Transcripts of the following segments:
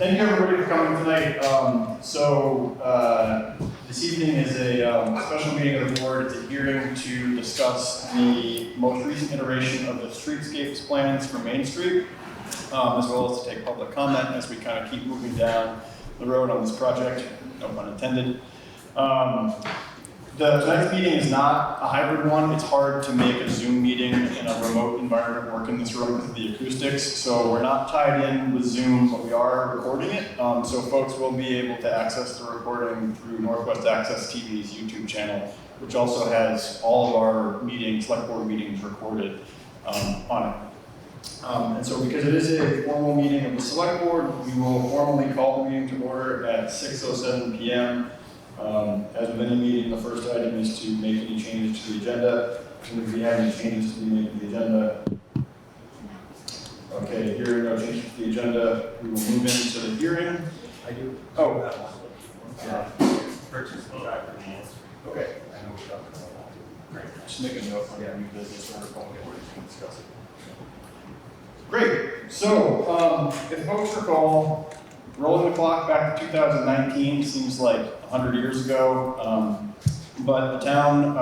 Thank you everybody for coming tonight. This evening is a special meeting of the board. It's a hearing to discuss the most recent iteration of the streetscapes plans for Main Street, as well as to take public comment as we kind of keep moving down the road on this project, no pun intended. Tonight's meeting is not a hybrid one. It's hard to make a Zoom meeting in a remote environment work in this room because of the acoustics. So we're not tied in with Zoom, but we are recording it. So folks will be able to access the recording through Northwest Access TV's YouTube channel, which also has all of our meetings, select board meetings recorded on it. And so because it is a formal meeting of the select board, we will formally call the meeting to order at 6:07 p.m. As with any meeting, the first item is to make any changes to the agenda. And if we have any changes to be made to the agenda. Okay, hearing no changes to the agenda, we will move into the hearing. I do. Oh. Purchase contract renewals. Okay. I know we're talking about that. Great. Just make a note on your new business or call it to discuss it. Great. So, if folks recall, rolling the clock back to 2019 seems like 100 years ago, but the town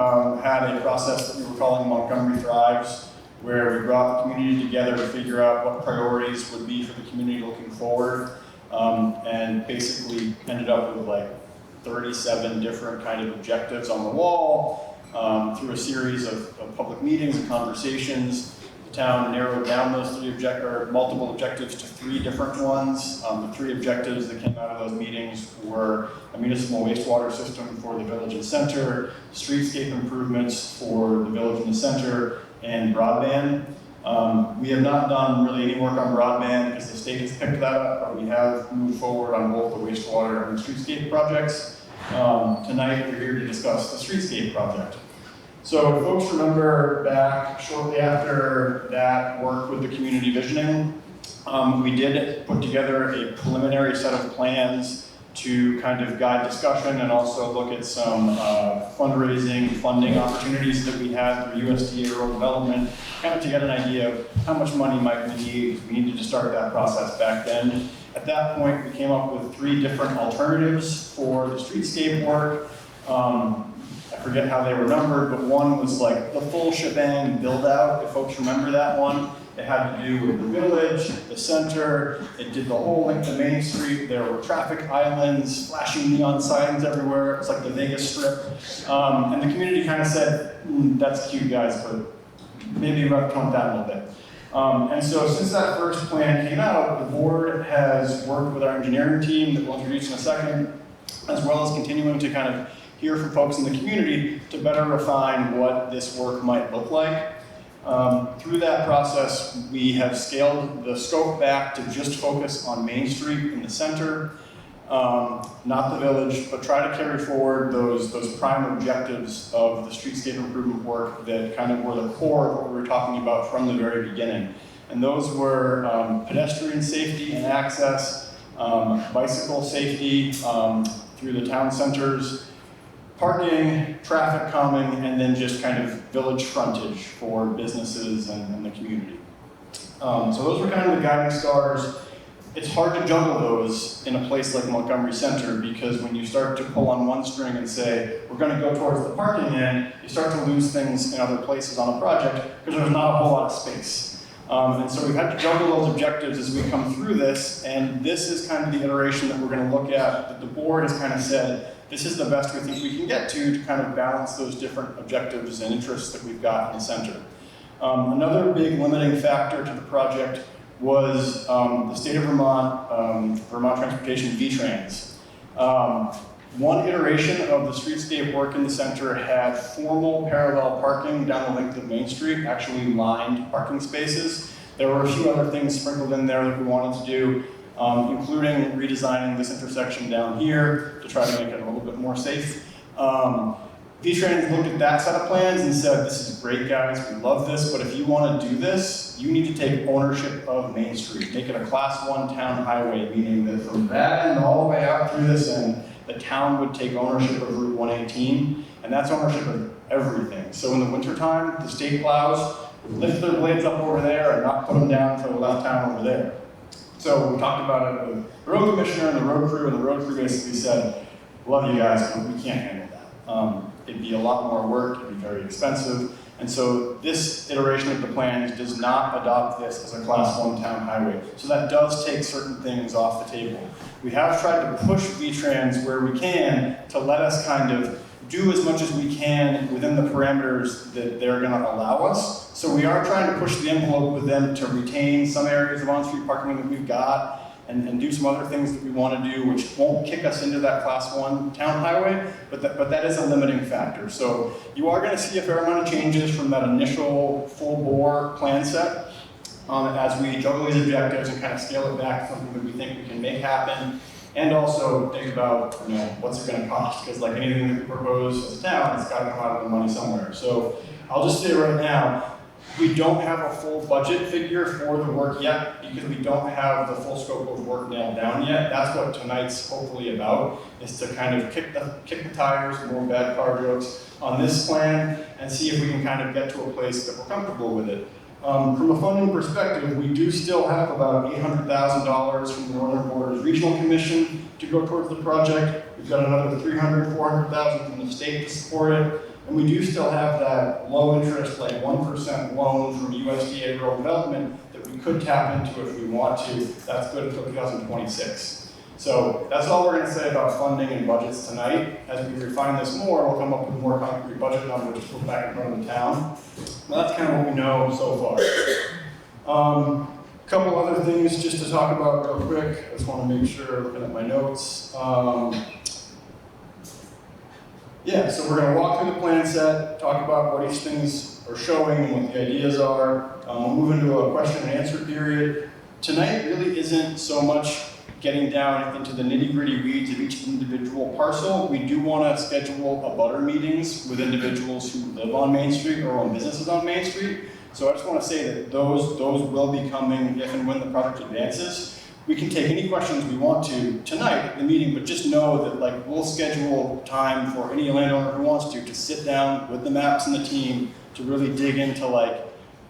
had a process that we were calling Montgomery Thrives, where we brought the community together to figure out what priorities would be for the community looking forward, and basically ended up with like 37 different kind of objectives on the wall through a series of public meetings and conversations. The town narrowed down those multiple objectives to 3 different ones. The 3 objectives that came out of those meetings were a municipal wastewater system for the village and center, streetscape improvements for the village and the center, and broadband. We have not done really any work on broadband because the state has picked that up, but we have moved forward on both the wastewater and the streetscape projects. Tonight we're here to discuss the streetscape project. So if folks remember back shortly after that work with the community visioning, we did put together a preliminary set of plans to kind of guide discussion and also look at some fundraising, funding opportunities that we had through USDA rural development, kind of to get an idea of how much money might we need. We needed to start that process back then. At that point, we came up with 3 different alternatives for the streetscape work. I forget how they were numbered, but one was like the full shebang build out, if folks remember that one. It had to do with the village, the center, it did the whole length of Main Street. There were traffic islands, flashing neon signs everywhere. It was like the Vegas Strip. And the community kind of said, that's cute guys, but maybe we have to tone down a little bit. And so since that first plan came out, the board has worked with our engineering team that we'll introduce in a second, as well as continuing to kind of hear from folks in the community to better refine what this work might look like. Through that process, we have scaled the scope back to just focus on Main Street in the center, not the village, but try to carry forward those prime objectives of the streetscape improvement work that kind of were the core of what we were talking about from the very beginning. And those were pedestrian safety and access, bicycle safety through the town centers, parking, traffic calming, and then just kind of village frontage for businesses and the community. So those were kind of the guiding stars. It's hard to juggle those in a place like Montgomery Center because when you start to pull on one string and say, we're going to go towards the parking end, you start to lose things in other places on a project because there's not a whole lot of space. And so we've had to juggle those objectives as we come through this, and this is kind of the iteration that we're going to look at that the board has kind of said, this is the best we think we can get to kind of balance those different objectives and interests that we've got in the center. Another big limiting factor to the project was the state of Vermont, Vermont Transportation V-Trans. One iteration of the streetscape work in the center had formal parallel parking down the length of Main Street, actually lined parking spaces. There were a few other things sprinkled in there that we wanted to do, including redesigning this intersection down here to try to make it a little bit more safe. V-Trans looked at that set of plans and said, this is great guys, we love this, but if you want to do this, you need to take ownership of Main Street. Make it a Class 1 town highway, meaning that from that end all the way out through this end, the town would take ownership of Route 118, and that's ownership of everything. So in the wintertime, the state plows would lift their blades up over there and not put them down for the left town over there. So we talked about it with the road commissioner and the road crew basically said, love you guys, but we can't handle that. It'd be a lot more work, it'd be very expensive. And so this iteration of the plans does not adopt this as a Class 1 town highway. So that does take certain things off the table. We have tried to push V-Trans where we can to let us kind of do as much as we can within the parameters that they're going to allow us. So we are trying to push the envelope with them to retain some areas of on-street parking that we've got and do some other things that we want to do, which won't kick us into that Class 1 town highway, but that is a limiting factor. So you are going to see a fair amount of changes from that initial full-bore plan set as we juggle these objectives and kind of scale it back to something that we think we can make happen. And also think about, what's it going to cost? Because like anything that we propose as a town, it's got to come out of the money somewhere. So I'll just say right now, we don't have a full budget figure for the work yet because we don't have the full scope of work nailed down yet. That's what tonight's hopefully about, is to kind of kick the tires, more bad car jokes on this plan and see if we can kind of get to a place that we're comfortable with it. From a funding perspective, we do still have about $800,000 from the Northern Borders Regional Commission to go towards the project. We've got another $300,000, $400,000 from the state to support it. And we do still have that low interest, like 1% loan from USDA Rural Development that we could tap into if we want to. That's good until 2026. So that's all we're going to say about funding and budgets tonight. As we refine this more, we'll come up with more concrete budget numbers to put back in front of the town. Well, that's kind of what we know so far. A couple other things just to talk about real quick. I just want to make sure, looking at my notes. Yeah, so we're going to walk through the plan set, talk about what each things are showing and what the ideas are. We'll move into a question and answer period. Tonight really isn't so much getting down into the nitty-gritty weeds of each individual parcel. We do want to schedule abutter meetings with individuals who live on Main Street or own businesses on Main Street. So I just want to say that those will be coming if and when the project advances. We can take any questions we want to tonight at the meeting, but just know that we'll schedule time for any landowner who wants to sit down with the maps and the team to really dig into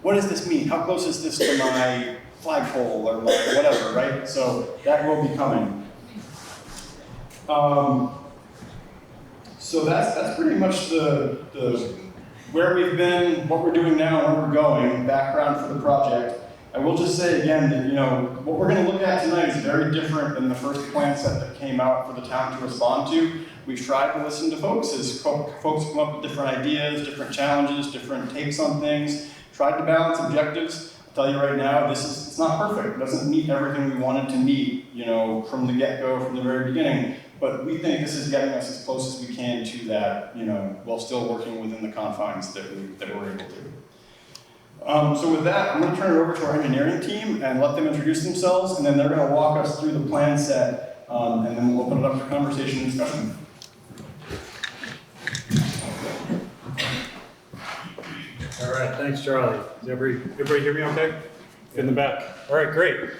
what does this mean? How close is this to my flagpole or my whatever, right? So that will be coming. So that's pretty much the where we've been, what we're doing now, and where we're going, background for the project. I will just say again that what we're going to look at tonight is very different than the first plan set that came out for the town to respond to. We've tried to listen to folks as folks come up with different ideas, different challenges, different takes on things, tried to balance objectives. I'll tell you right now, it's not perfect. It doesn't meet everything we wanted to meet, from the get-go, from the very beginning. But we think this is getting us as close as we can to that, while still working within the confines that we're able to. So with that, I'm going to turn it over to our engineering team and let them introduce themselves, and then they're going to walk us through the plan set, and then we'll open it up to conversation and discussion. All right, thanks, Charlie. Does everybody hear me okay? In the back. All right, great.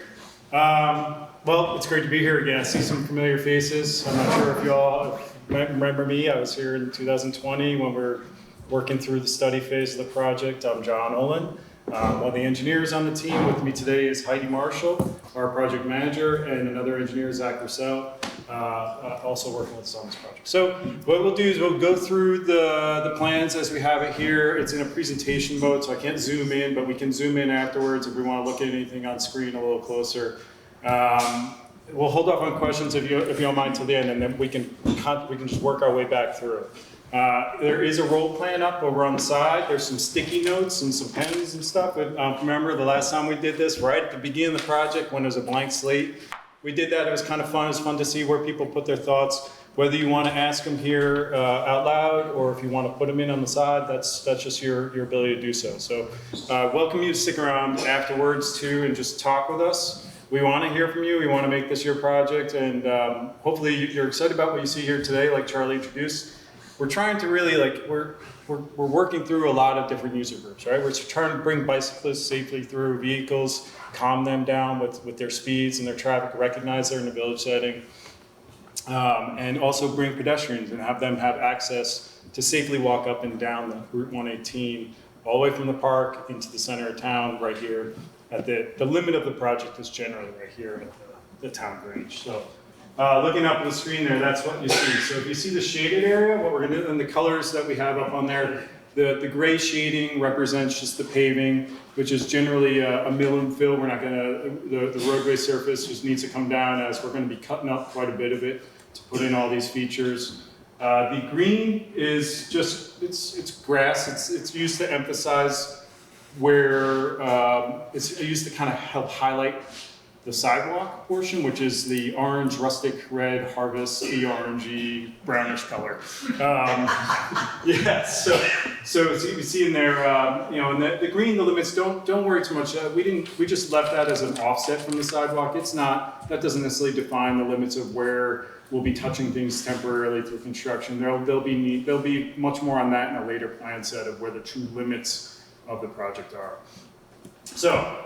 Well, it's great to be here again. I see some familiar faces. I'm not sure if you all remember me. I was here in 2020 when we were working through the study phase of the project. I'm John Olin. One of the engineers on the team with me today is Heidi Marshall, our project manager, and another engineer, Zach Rousseau, also working with us on this project. So what we'll do is we'll go through the plans as we have it here. It's in a presentation mode, so I can't zoom in, but we can zoom in afterwards if we want to look at anything on screen a little closer. We'll hold off on questions if you don't mind till the end, and then we can just work our way back through. There is a roll plan up over on the side. There's some sticky notes and some pens and stuff. Remember the last time we did this, right at the beginning of the project when it was a blank slate? We did that. It was kind of fun. It was fun to see where people put their thoughts. Whether you want to ask them here out loud or if you want to put them in on the side, that's just your ability to do so. So welcome you to stick around afterwards too and just talk with us. We want to hear from you. We want to make this your project, and hopefully you're excited about what you see here today, like Charlie introduced. We're trying to really, we're working through a lot of different user groups, right? We're trying to bring bicyclists safely through vehicles, calm them down with their speeds and their traffic, recognize they're in a village setting, and also bring pedestrians and have them have access to safely walk up and down the Route 118, all the way from the park into the center of town right here at the limit of the project is generally right here at the town grange. So looking up at the screen there, that's what you see. So if you see the shaded area, what we're gonna do, and the colors that we have up on there, the gray shading represents just the paving, which is generally a mill and fill. We're not gonna, the roadway surface just needs to come down as we're gonna be cutting up quite a bit of it to put in all these features. The green is just, it's grass. It's used to emphasize where, it's used to kind of help highlight the sidewalk portion, which is the orange, rustic red, harvest, orangey, brownish color. Yeah, so you see in there, you know, and the green, the limits, don't worry too much. We just left that as an offset from the sidewalk. It's not, that doesn't necessarily define the limits of where we'll be touching things temporarily through construction. There'll be much more on that in a later plan set of where the true limits of the project are. So,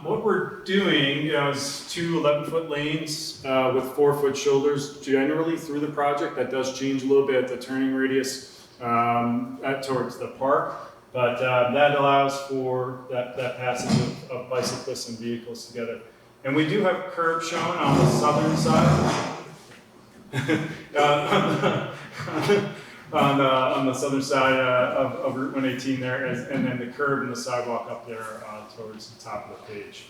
what we're doing, you know, is two 11-foot lanes with 4-foot shoulders generally through the project. That does change a little bit at the turning radius towards the park, but that allows for that passage of bicyclists and vehicles together. And we do have a curb shown on the southern side. On the southern side of Route 118 there, and then the curb and the sidewalk up there towards the top of the page.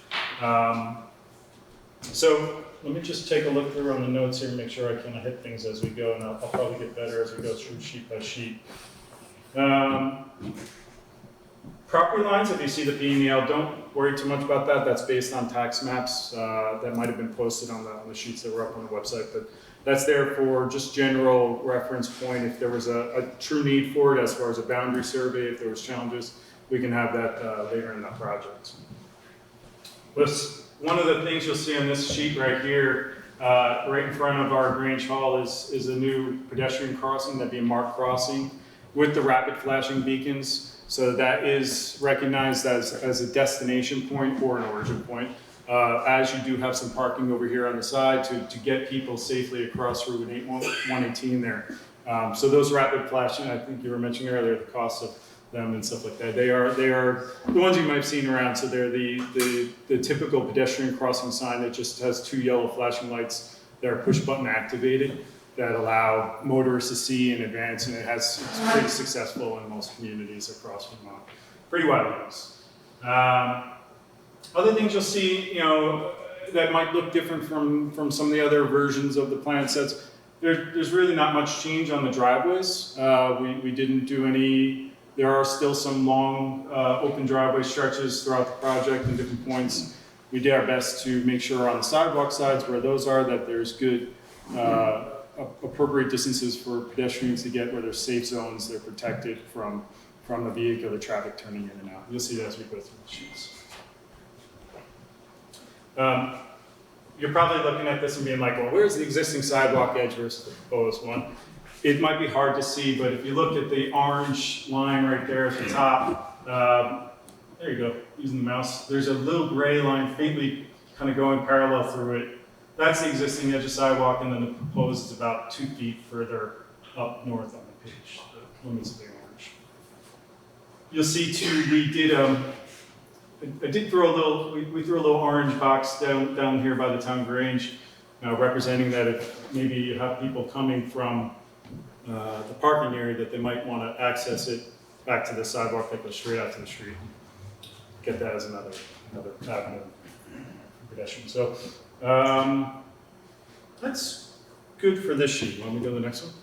So let me just take a look through on the notes here and make sure I kind of hit things as we go, and I'll probably get better as we go through sheet by sheet. Property lines, if you see the P.E.G, don't worry too much about that. That's based on tax maps that might have been posted on the sheets that were up on the website, but that's there for just general reference point. If there was a true need for it as far as a boundary survey, if there was challenges, we can have that later in the project. One of the things you'll see on this sheet right here, right in front of our Grange Hall is a new pedestrian crossing, that'd be a marked crossing with the rapid flashing beacons. So that is recognized as a destination point or an origin point. As you do have some parking over here on the side to get people safely across Route 118 there. So those rapid flashing, I think you were mentioning earlier, the cost of them and stuff like that. They are the ones you might have seen around. So they're the typical pedestrian crossing sign that just has 2 yellow flashing lights that are push button activated that allow motorists to see in advance, and it's pretty successful in most communities across Vermont. Pretty widely used. Other things you'll see, you know, that might look different from some of the other versions of the plan sets. There's really not much change on the driveways. We didn't do any. There are still some long open driveway stretches throughout the project and different points. We did our best to make sure on the sidewalk sides where those are that there's good appropriate distances for pedestrians to get, where there's safe zones, they're protected from the vehicular traffic turning in and out. You'll see that as we go through the sheets. You're probably looking at this and being like, well, where's the existing sidewalk edge versus the proposed one? It might be hard to see, but if you look at the orange line right there at the top, there you go, using the mouse, there's a little gray line faintly kind of going parallel through it. That's the existing edge of sidewalk, and then the proposed is about 2 feet further up north on the page, the limits of the orange. You'll see too, we did throw a little, we threw a little orange box down here by the town grange, representing that if maybe you have people coming from the parking area, that they might want to access it back to the sidewalk that goes straight out to the street. Get that as another avenue for pedestrians. So that's good for this sheet. Want me to go to the next one?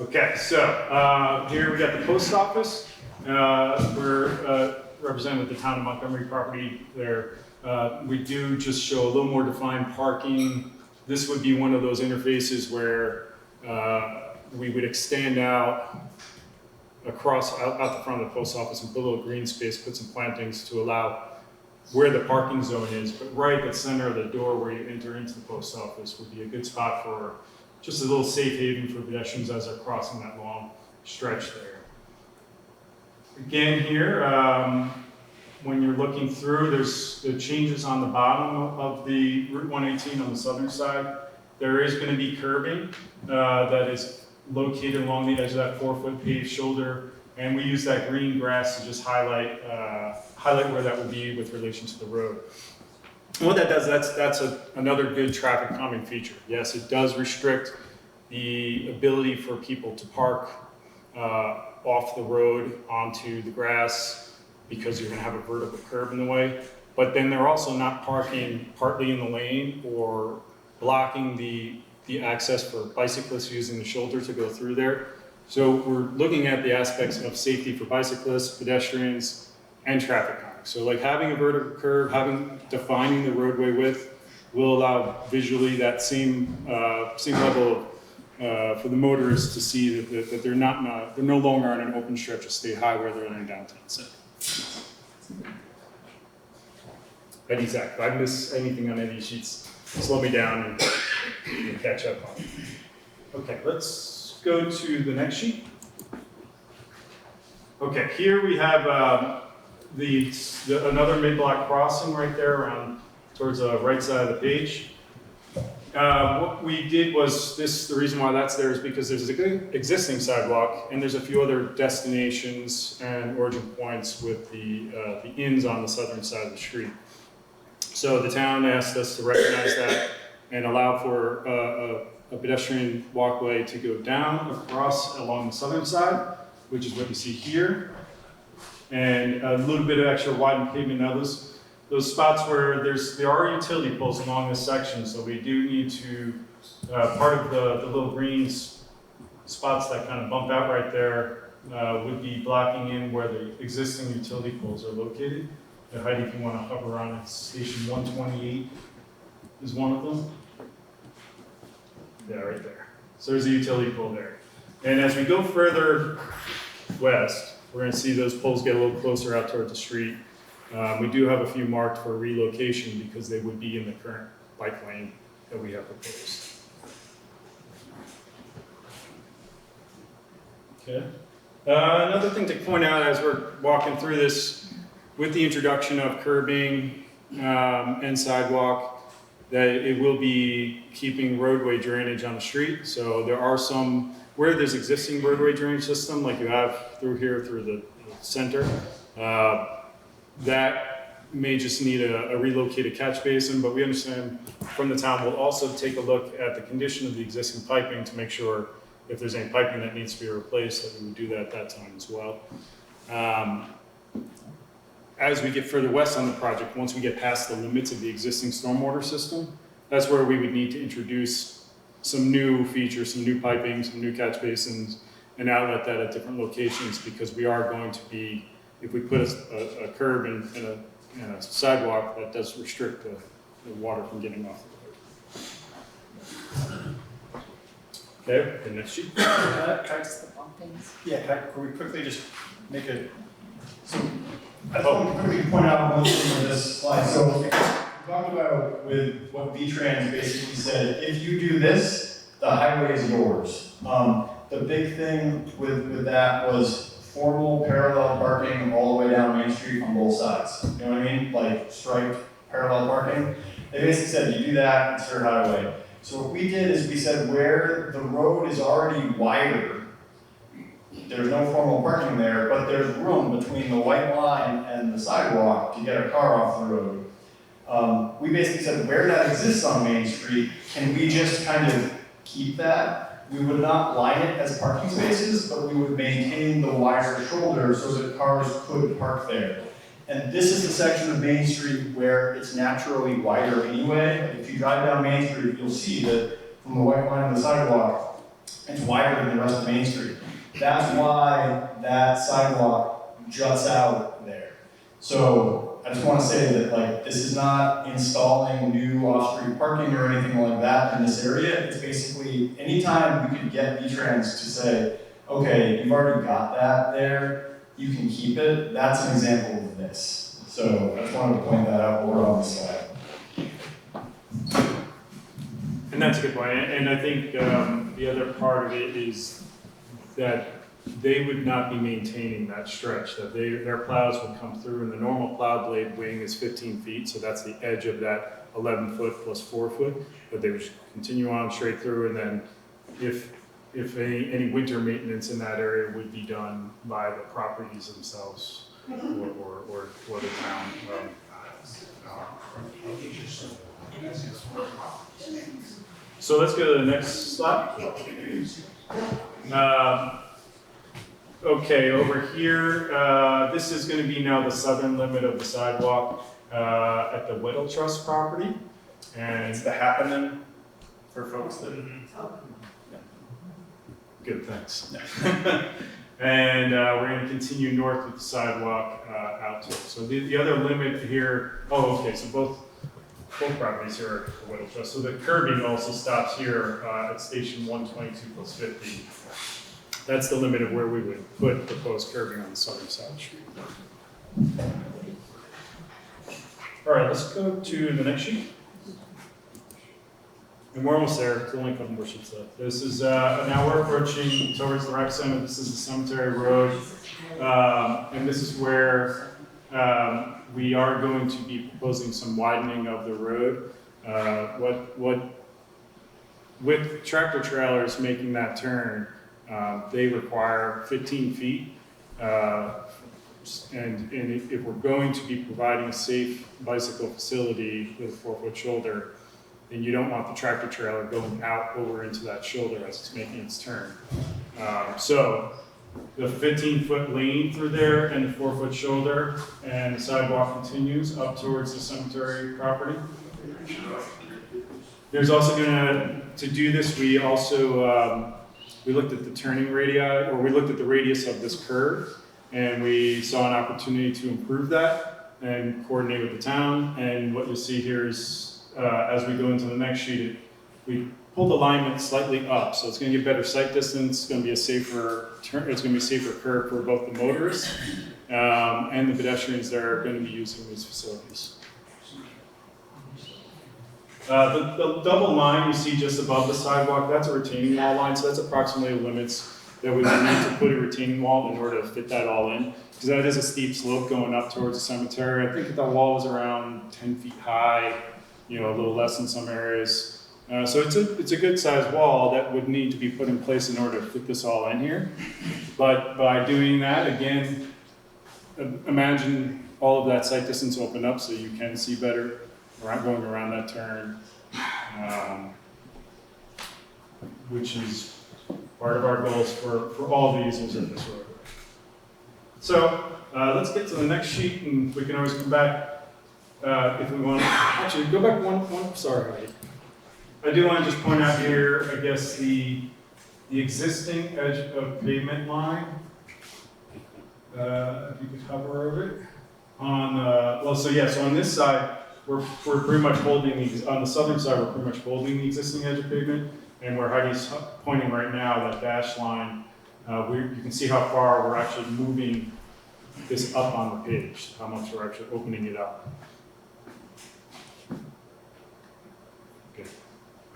Okay, so here we got the post office. We're represented with the town of Montgomery property there. We do just show a little more defined parking. This would be one of those interfaces where we would extend out across out the front of the post office and put a little green space, put some plantings to allow where the parking zone is, but right at the center of the door where you enter into the post office would be a good spot for just a little safe haven for pedestrians as they're crossing that long stretch there. Again here, when you're looking through, there's the changes on the bottom of the Route 118 on the southern side. There is going to be curbing that is located along the edge of that 4-foot paved shoulder, And we use that green grass to just highlight where that would be with relation to the road. And what that does, that's another good traffic calming feature. Yes, it does restrict the ability for people to park off the road onto the grass because you're going to have a vertical curb in the way. But then they're also not parking partly in the lane or blocking the access for bicyclists using the shoulder to go through there. So we're looking at the aspects of safety for bicyclists, pedestrians, and traffic calming. So like having a vertical curb, defining the roadway width will allow visually that same level of, for the motorists to see that they're no longer on an open stretch of state highway, they're in downtown center. But exactly, if I miss anything on any of these sheets, slow me down and catch up on it. Okay, let's go to the next sheet. Okay, here we have another mid-block crossing right there around towards the right side of the page. What we did was the reason why that's there is because there's an existing sidewalk and there's a few other destinations and origin points with the inns on the southern side of the street. So the town asked us to recognize that and allow for a pedestrian walkway to go down across along the southern side, which is what you see here, and a little bit of extra widened pavement. Now those spots where there are utility poles along this section, so we do need to, part of the little green spots that kind of bump out right there would be blocking in where the existing utility poles are located. Heidi, if you want to hover on it, station 128 is one of them. Yeah, right there. So there's a utility pole there. And as we go further west, we're going to see those poles get a little closer out toward the street. We do have a few marked for relocation because they would be in the current bike lane that we have proposed. Okay. Another thing to point out as we're walking through this, with the introduction of curbing and sidewalk, that it will be keeping roadway drainage on the street. So there are some, where there's existing roadway drainage system, like you have through here, through the center, that may just need a relocated catch basin, but we understand from the town, we'll also take a look at the condition of the existing piping to make sure if there's any piping that needs to be replaced, that we would do that at that time as well. As we get further west on the project, once we get past the limits of the existing stormwater system, that's where we would need to introduce some new features, some new piping, some new catch basins, and outlet that at different locations, because we are going to be, if we put a curb and a sidewalk, that does restrict the water from getting off the road. Okay, the next sheet. Just the bumpings. Yeah, can we quickly just make a, so I just want to quickly point out one thing on this slide. So we talked about with what V-Trans basically said, if you do this, the highway is yours. The big thing with that was formal parallel parking all the way down Main Street on both sides. You know what I mean? Like striped parallel parking. They basically said, you do that, it's your highway. So what we did is we said where the road is already wider, there's no formal parking there, but there's room between the white line and the sidewalk to get a car off the road. We basically said where that exists on Main Street, can we just kind of keep that? We would not line it as parking spaces, but we would maintain the wider shoulder so that cars could park there. And this is the section of Main Street where it's naturally wider anyway. If you drive down Main Street, you'll see that from the white line of the sidewalk, it's wider than the rest of Main Street. That's why that sidewalk juts out there. So I just want to say that like this is not installing new off-street parking or anything like that in this area. It's basically anytime we could get V-Trans to say, okay, you've already got that there, you can keep it. That's an example of this. So I just wanted to point that out over on the slide. And that's a good point. And I think the other part of it is that they would not be maintaining that stretch, that their plows would come through, and the normal plow blade wing is 15 feet, so that's the edge of that 11 foot plus 4 foot, but they would continue on straight through, and then if if any winter maintenance in that area would be done by the properties themselves or the town. So let's go to the next slide. Okay, over here, this is going to be now the southern limit of the sidewalk at the Whittle Trust property. And It's the happening for folks that. good, thanks. And we're going to continue north with the sidewalk out to it. So the other limit here, okay, so both properties here are the Whittle Trust. So the curbing also stops here at station 122 plus 50. That's the limit of where we would put proposed curbing on the southern side of the street. All right, let's go to the next sheet. And we're almost there. There's only a couple more sheets left. This is, now we're approaching towards the rec center. This is the Cemetery Road. And this is where we are going to be proposing some widening of the road. With tractor trailers making that turn, they require 15 feet. And if we're going to be providing a safe bicycle facility with a 4-foot shoulder, then you don't want the tractor trailer going out over into that shoulder as it's making its turn. So the 15-foot lane through there and the 4-foot shoulder, and the sidewalk continues up towards the cemetery property. There's also to do this, we also, we looked at the turning radii, or we looked at the radius of this curve, and we saw an opportunity to improve that and coordinate with the town. And what you'll see here is, as we go into the next sheet, we pulled alignment slightly up, so it's going to give better sight distance. It's going to be a safer turn. It's going to be a safer curve for both the motorists and the pedestrians that are going to be using these facilities. The double line you see just above the sidewalk, that's a retaining wall line, so that's approximately the limits that we would need to put a retaining wall in order to fit that all in, because that is a steep slope going up towards the cemetery. I think that the wall is around 10 feet high, a little less in some areas. So it's a good sized wall that would need to be put in place in order to fit this all in here. But by doing that, again, imagine all of that sight distance open up so you can see better going around that turn, which is part of our goals for all the users of this road. So let's get to the next sheet, and we can always come back if we want. Actually, go back one. Sorry, I do want to just point out here, I guess, the existing edge of pavement line. If you could hover over it. So on this side, we're pretty much holding on the southern side, we're pretty much holding the existing edge of pavement, and where Heidi's pointing right now, that dash line, you can see how far we're actually moving this up on the page, how much we're actually opening it up. Okay.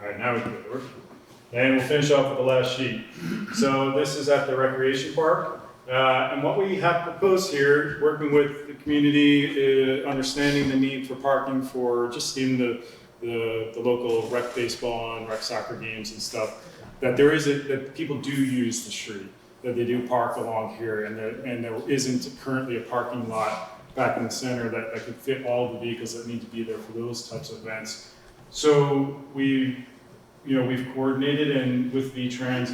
All right, now we can go over. And we'll finish off with the last sheet. So this is at the recreation park. And what we have proposed here, working with the community, understanding the need for parking for just in the local rec baseball and rec soccer games and stuff, that that people do use the street, that they do park along here, and there isn't currently a parking lot back in the center that could fit all the vehicles that need to be there for those types of events. So we've coordinated and with V-Trans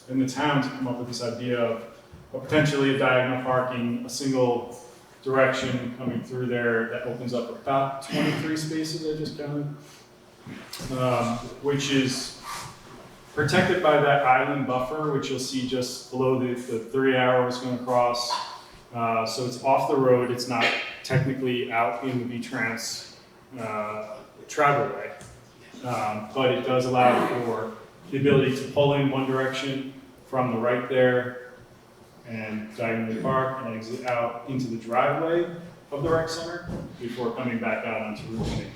and the town to come up with this idea of potentially a diagonal parking, a single direction coming through there that opens up about 23 spaces, I just counted, which is protected by that island buffer, which you'll see just below the 3 arrows going across. So it's off the road, it's not technically out in the V-Trans travel way, but it does allow for the ability to pull in one direction from the right there and diagonally park and exit out into the driveway of the rec center before coming back out onto Route 18.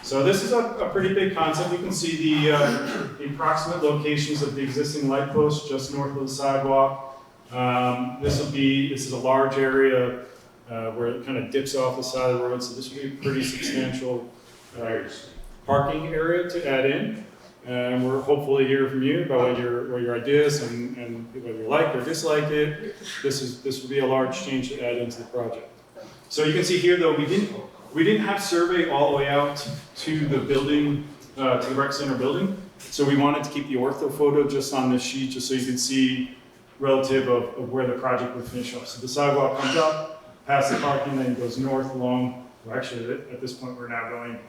So this is a pretty big concept. You can see the approximate locations of the existing light posts just north of the sidewalk. This is a large area where it kind of dips off the side of the road, so this would be a pretty substantial parking area to add in. And we're hopefully hear from you about what your ideas and whether you like or dislike it. This would be a large change to add into the project. So you can see here though, we didn't have survey all the way out to the building, to the rec center building. So we wanted to keep the ortho photo just on this sheet, just so you can see relative of where the project would finish up. So the sidewalk comes up, past the parking, then goes north along, well actually at this point we're now going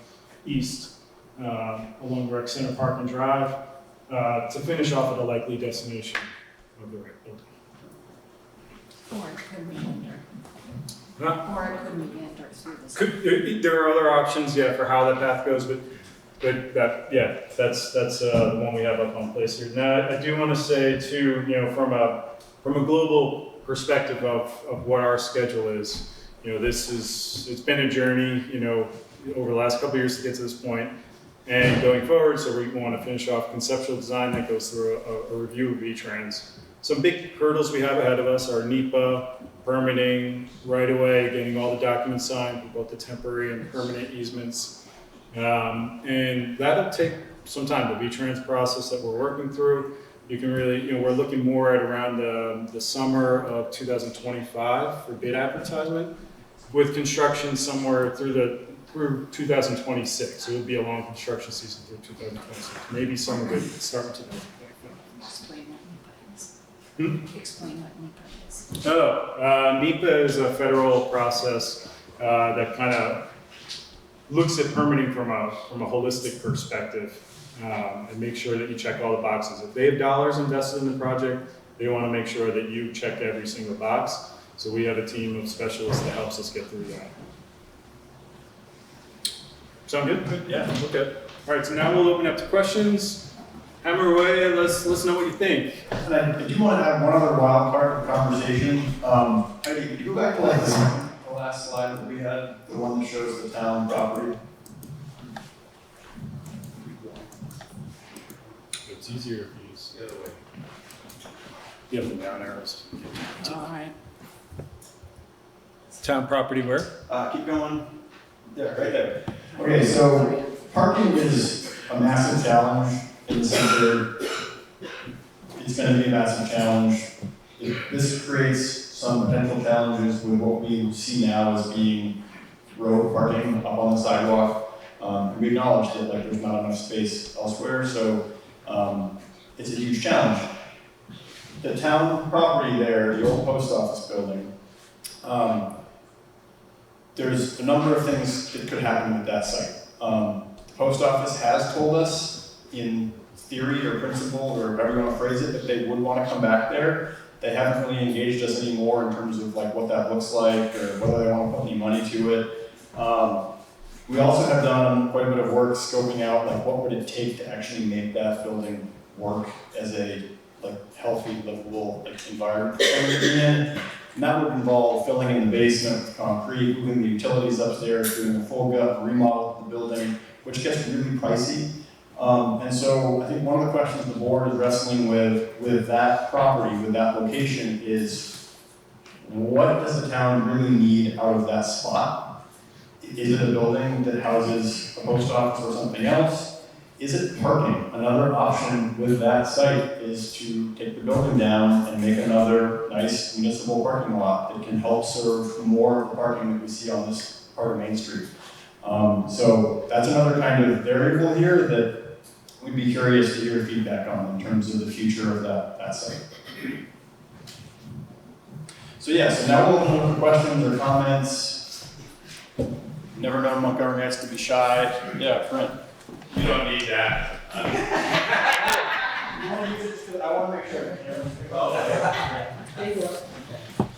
east along Rec Center Park and Drive to finish off at a likely destination of the rec building. Or it could be enter. Huh? Or it couldn't be enter through this. There are other options, yeah, for how that path goes, but that's the one we have up on place here. Now, I do want to say too, from a global perspective of what our schedule is, it's been a journey, over the last couple of years to get to this point, and going forward. So we want to finish off conceptual design that goes through a review of V-Trans. Some big hurdles we have ahead of us are NEPA, permitting, right away, getting all the documents signed for both the temporary and permanent easements. And that'll take some time, the V-Trans process that we're working through. You can really, we're looking more at around the summer of 2025 for bid advertisement, with construction somewhere through 2026. So it'll be a long construction season through 2026. Maybe some of it starting 2025. Explain what NEPA is. Hmm? Explain what NEPA is. NEPA is a federal process that kind of looks at permitting from a holistic perspective and make sure that you check all the boxes. If they have dollars invested in the project, they want to make sure that you check every single box. So we have a team of specialists that helps us get through that. Sound good? Good. Yeah. Okay. All right. So now we'll open up to questions. Hammer away and let's know what you think. And I do want to add one other wild card of the conversation. Heidi, could you go back to the last slide that we had, the one that shows the town property? It's easier if you use the other way. You have the down arrows. All right. Town property where? Keep going. There, right there. Okay, so parking is a massive challenge in the center. It's going to be a massive challenge. This creates some potential challenges with what we see now as being road parking up on the sidewalk. We acknowledge that there's not enough space elsewhere, so it's a huge challenge. The town property there, the old post office building, there's a number of things that could happen with that site. The post office has told us in theory or principle or however you want to phrase it that they would want to come back there. They haven't really engaged us anymore in terms of what that looks like or whether they want to put any money to it. We also have done quite a bit of work scoping out what would it take to actually make that building work as a healthy, livable environment for someone to be in. And that would involve filling in the basement with concrete, moving the utilities upstairs, doing a full gut remodel of the building, which gets really pricey. And so I think one of the questions the board is wrestling with that property, with that location, is what does the town really need out of that spot? Is it a building that houses a post office or something else? Is it parking? Another option with that site is to take the building down and make another nice municipal parking lot that can help serve more of the parking that we see on this part of Main Street. So that's another kind of variable here that we'd be curious to hear feedback on in terms of the future of that site. So now we'll open up for questions or comments. Never known Montgomery has to be shy. Yeah, Brent. You don't need that. I want to make sure.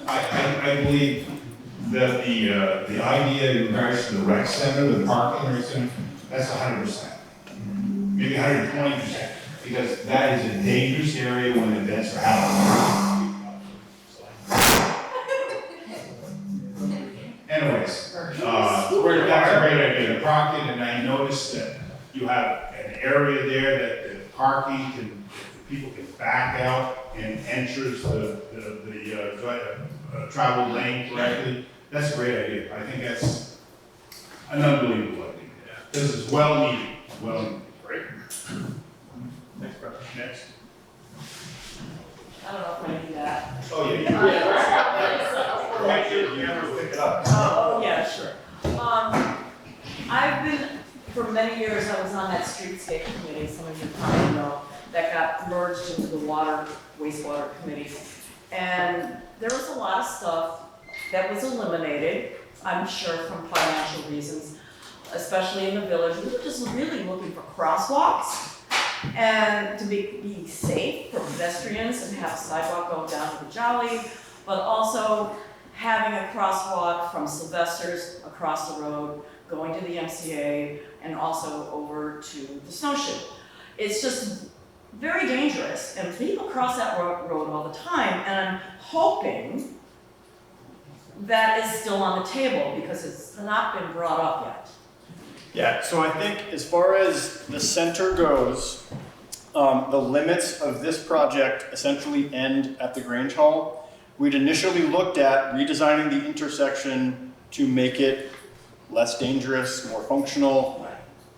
I believe that the idea in regards to the rec center, the parking, everything, that's 100%. Maybe 120%, because that is a dangerous area when events are happening. Anyways, that's a great idea, the parking, and I noticed that you have an area there that the parking people can back out and enter the travel lane correctly. That's a great idea. I think that's an unbelievable idea. This is well needed, Great. Next. I don't know if I do that. Oh, yeah. Right here, you have to pick it up. Oh, yeah, sure. I've been, for many years, I was on that streetscape committee, some of you probably know, that got merged into the wastewater committee. And there was a lot of stuff that was eliminated, I'm sure from financial reasons, especially in the village. We were just really looking for crosswalks and to be safe for pedestrians and have a sidewalk go down to the Jolly, but also having a crosswalk from Sylvester's across the road, going to the MCA, and also over to the snowshoe. It's just very dangerous, and people cross that road all the time, and I'm hoping that is still on the table because it's not been brought up yet. Yeah, so I think as far as the center goes, the limits of this project essentially end at the Grange Hall. We'd initially looked at redesigning the intersection to make it less dangerous, more functional.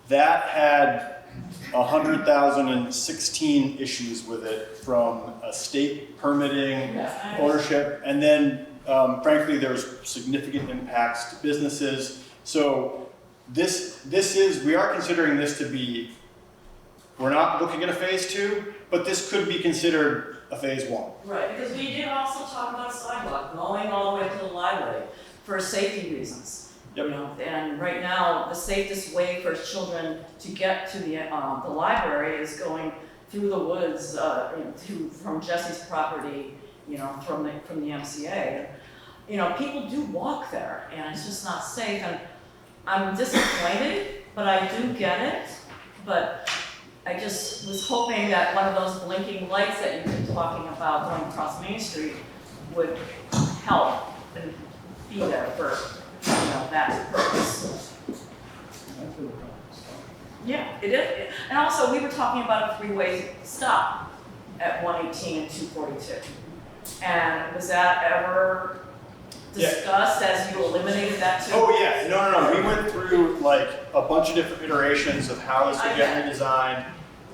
That had 100,016 issues with it, from a state permitting, ownership, and then frankly there's significant impacts to businesses. So we are considering this to be, we're not looking at a phase 2, but this could be considered a phase 1. Right, because we did also talk about a sidewalk going all the way to the library for safety reasons. Yep. You know, and right now, the safest way for children to get to the library is going through the woods, from Jesse's property, from the MCA. People do walk there, and it's just not safe. And I'm disappointed, but I do get it. But I just was hoping that one of those blinking lights that you've been talking about going across Main Street would help and be there for that purpose. Yeah, it is. And also, we were talking about a 3-way stop at 118 and 242. And was that ever discussed as you eliminated that too? Oh yeah, no. We went through like a bunch of different iterations of how this would get redesigned,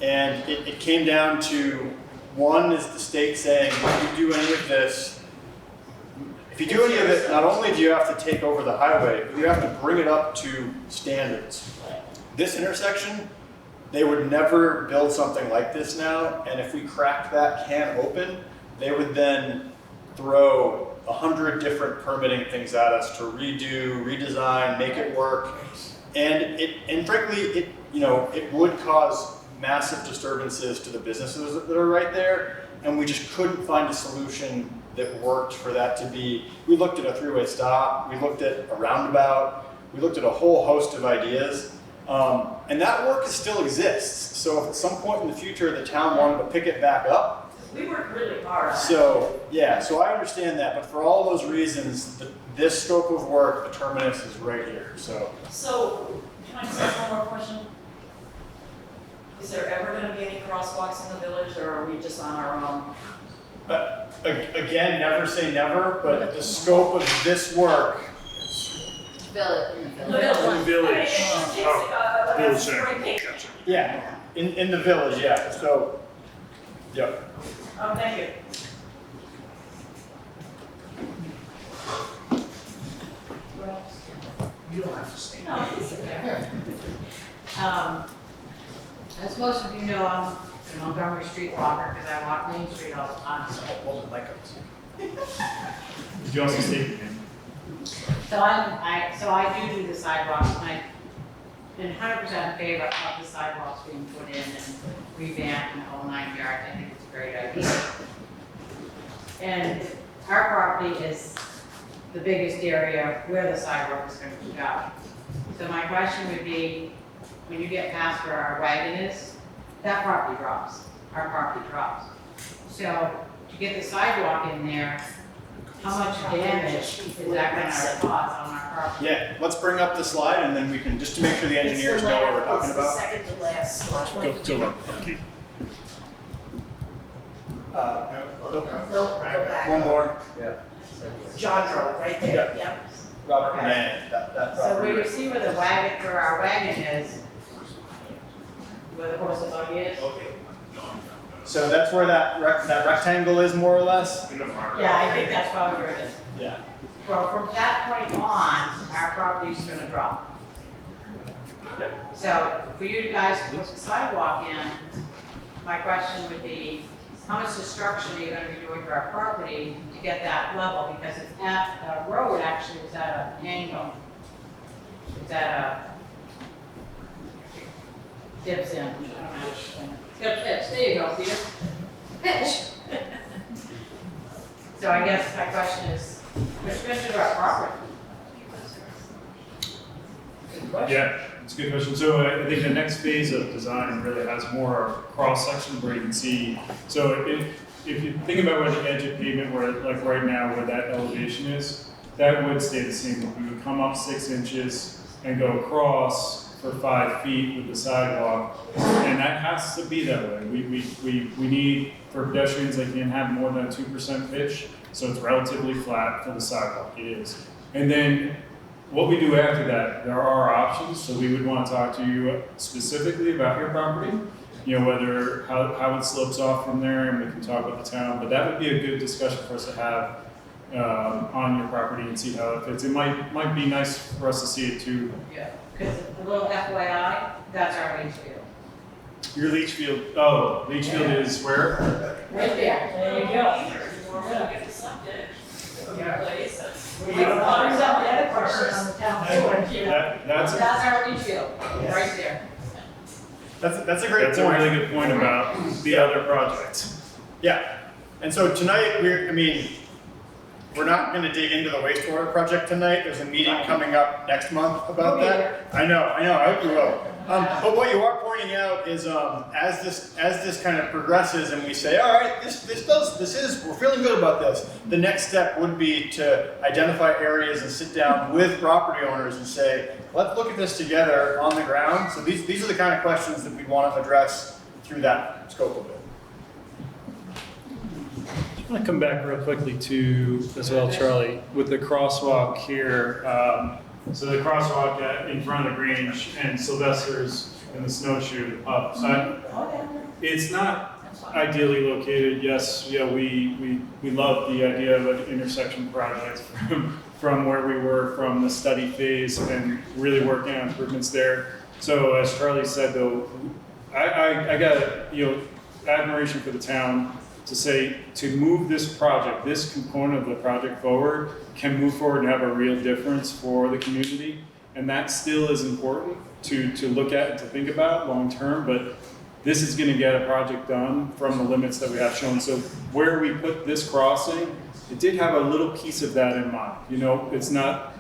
and it came down to, one is the state saying, if you do any of this, if you do any of it, not only do you have to take over the highway, but you have to bring it up to standards. This intersection, they would never build something like this now, and if we cracked that can open, they would then throw 100 different permitting things at us to redo, redesign, make it work. And frankly, it would cause massive disturbances to the businesses that are right there, and we just couldn't find a solution that worked for that to be. We looked at a 3-way stop, we looked at a roundabout, we looked at a whole host of ideas, and that work still exists. So if at some point in the future the town wanted to pick it back up, we worked really hard on it. So I understand that, but for all those reasons, this scope of work, the terminus is right here, so. So, can I just ask one more question? Is there ever gonna be any crosswalks in the village, or are we just on our own? Again, never say never, but the scope of this work. The village. Village Village. Yeah, in the village, yeah, so, yep. Oh, thank you. You don't have to stay. No, it's okay. As most of you know, I'm a Montgomery Street walker because I walk Main Street all the time. Did you also state your name? So I do the sidewalks, and I've been 100% in favor of the sidewalks being put in and revamped and the whole 9 yards. I think it's a great idea. And our property is the biggest area where the sidewalk is going to go. So my question would be, when you get past where our wagon is, that property drops, our property drops. So to get the sidewalk in there, how much damage is that going to cause on our property? Yeah, let's bring up the slide and then we can, just to make sure the engineers know what we're talking about. It's the second to last slide. Go look. Okay. One more. John Road, right there, yep. Robert Mann, that So property. where you see where the wagon, where our wagon is, where the horse and buggy is, Okay. So that's where that rectangle is more or less? Yeah, I think that's probably where it is. Yeah. Well, from that point on, our property's gonna drop. So for you guys to put the sidewalk in, my question would be, how much destruction are you gonna be doing to our property to get that level? Because it's at, the road actually is at an angle. It's at a, dips in. It's got a pitch, there you go, Peter. Pitch. So I guess my question is, what's going to do our property? Yeah, it's a good question. So I think the next phase of design really has more cross section where you can see. So if you think about where the edge of pavement, where like right now where that elevation is, that would stay the same. We would come up 6 inches and go across for 5 feet with the sidewalk, and that has to be that way. We need, for pedestrians, they can't have more than a 2% pitch, so it's relatively flat for the sidewalk, it is. And then what we do after that, there are options, so we would want to talk to you specifically about your property, you know, whether, how it slopes off from there, and we can talk about the town, but that would be a good discussion for us to have on your property and see how it fits. It might be nice for us to see it too. Yeah. Because a little FYI, that's our leach field. Your leach field, oh, leach field is where? Right there. There you go. We have water's up the other portion on the town floor. That's our leach field, right there. That's a great point. That's a really good point about the other project. Yeah, and so tonight, we're not gonna dig into the wastewater project tonight. There's a meeting coming up next month about that. I know, I hope you will. But what you are pointing out is, as this kind of progresses and we say, all right, we're feeling good about this, the next step would be to identify areas and sit down with property owners and say, let's look at this together on the ground. So these are the kind of questions that we want to address through that scope of it. I want to come back real quickly to, as well, Charlie, with the crosswalk here. So the crosswalk in front of the Grange and Sylvester's and the Snowshoe up. It's not ideally located. Yes, yeah, we love the idea of an intersection project from where we were from the study phase and really working on improvements there. So as Charlie said, though, I got admiration for the town to say, to move this project, this component of the project forward, can move forward and have a real difference for the community. And that still is important to look at and to think about long term, but this is gonna get a project done from the limits that we have shown. So where we put this crossing, it did have a little piece of that in mind. You know, it's not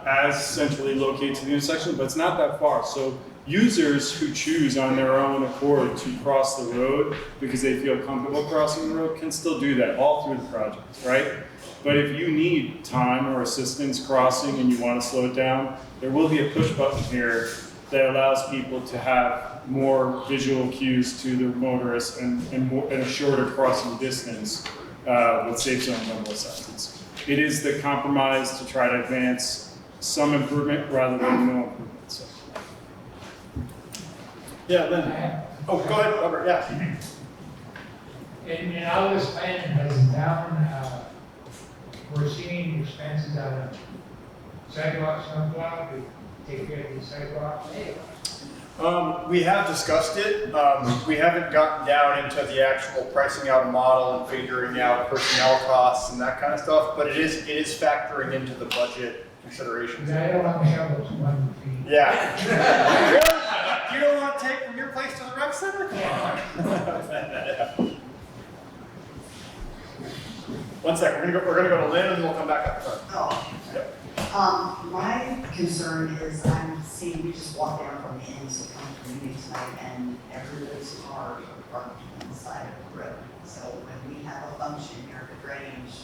as centrally located to the intersection, but it's not that far. So users who choose on their own accord to cross the road because they feel comfortable crossing the road can still do that all through the project, right? But if you need time or assistance crossing and you want to slow it down, there will be a push button here that allows people to have more visual cues to the motorists and a shorter crossing distance with safe zones on both sides. It is the compromise to try to advance some improvement rather than no improvement. So. Yeah, Lynn. Oh, go ahead, Robert. Yeah. In all this plan, has the town foreseen expenses out of sidewalks on plow to take care of the sidewalks? We have discussed it. We haven't gotten down into the actual pricing out a model and figuring out personnel costs and that kind of stuff, but it is factoring into the budget considerations. I don't want to have those 1 feet. Yeah. Really? You don't want to take from your place to the rec center? Yeah. 1 second, we're gonna go to Lynn and then we'll come back up front. Oh, Yep. my concern is I'm seeing, we just walked down from the inn, so come to the meeting tonight, and everybody's cars are parked on the side of the road. So when we have a function here at the Grange,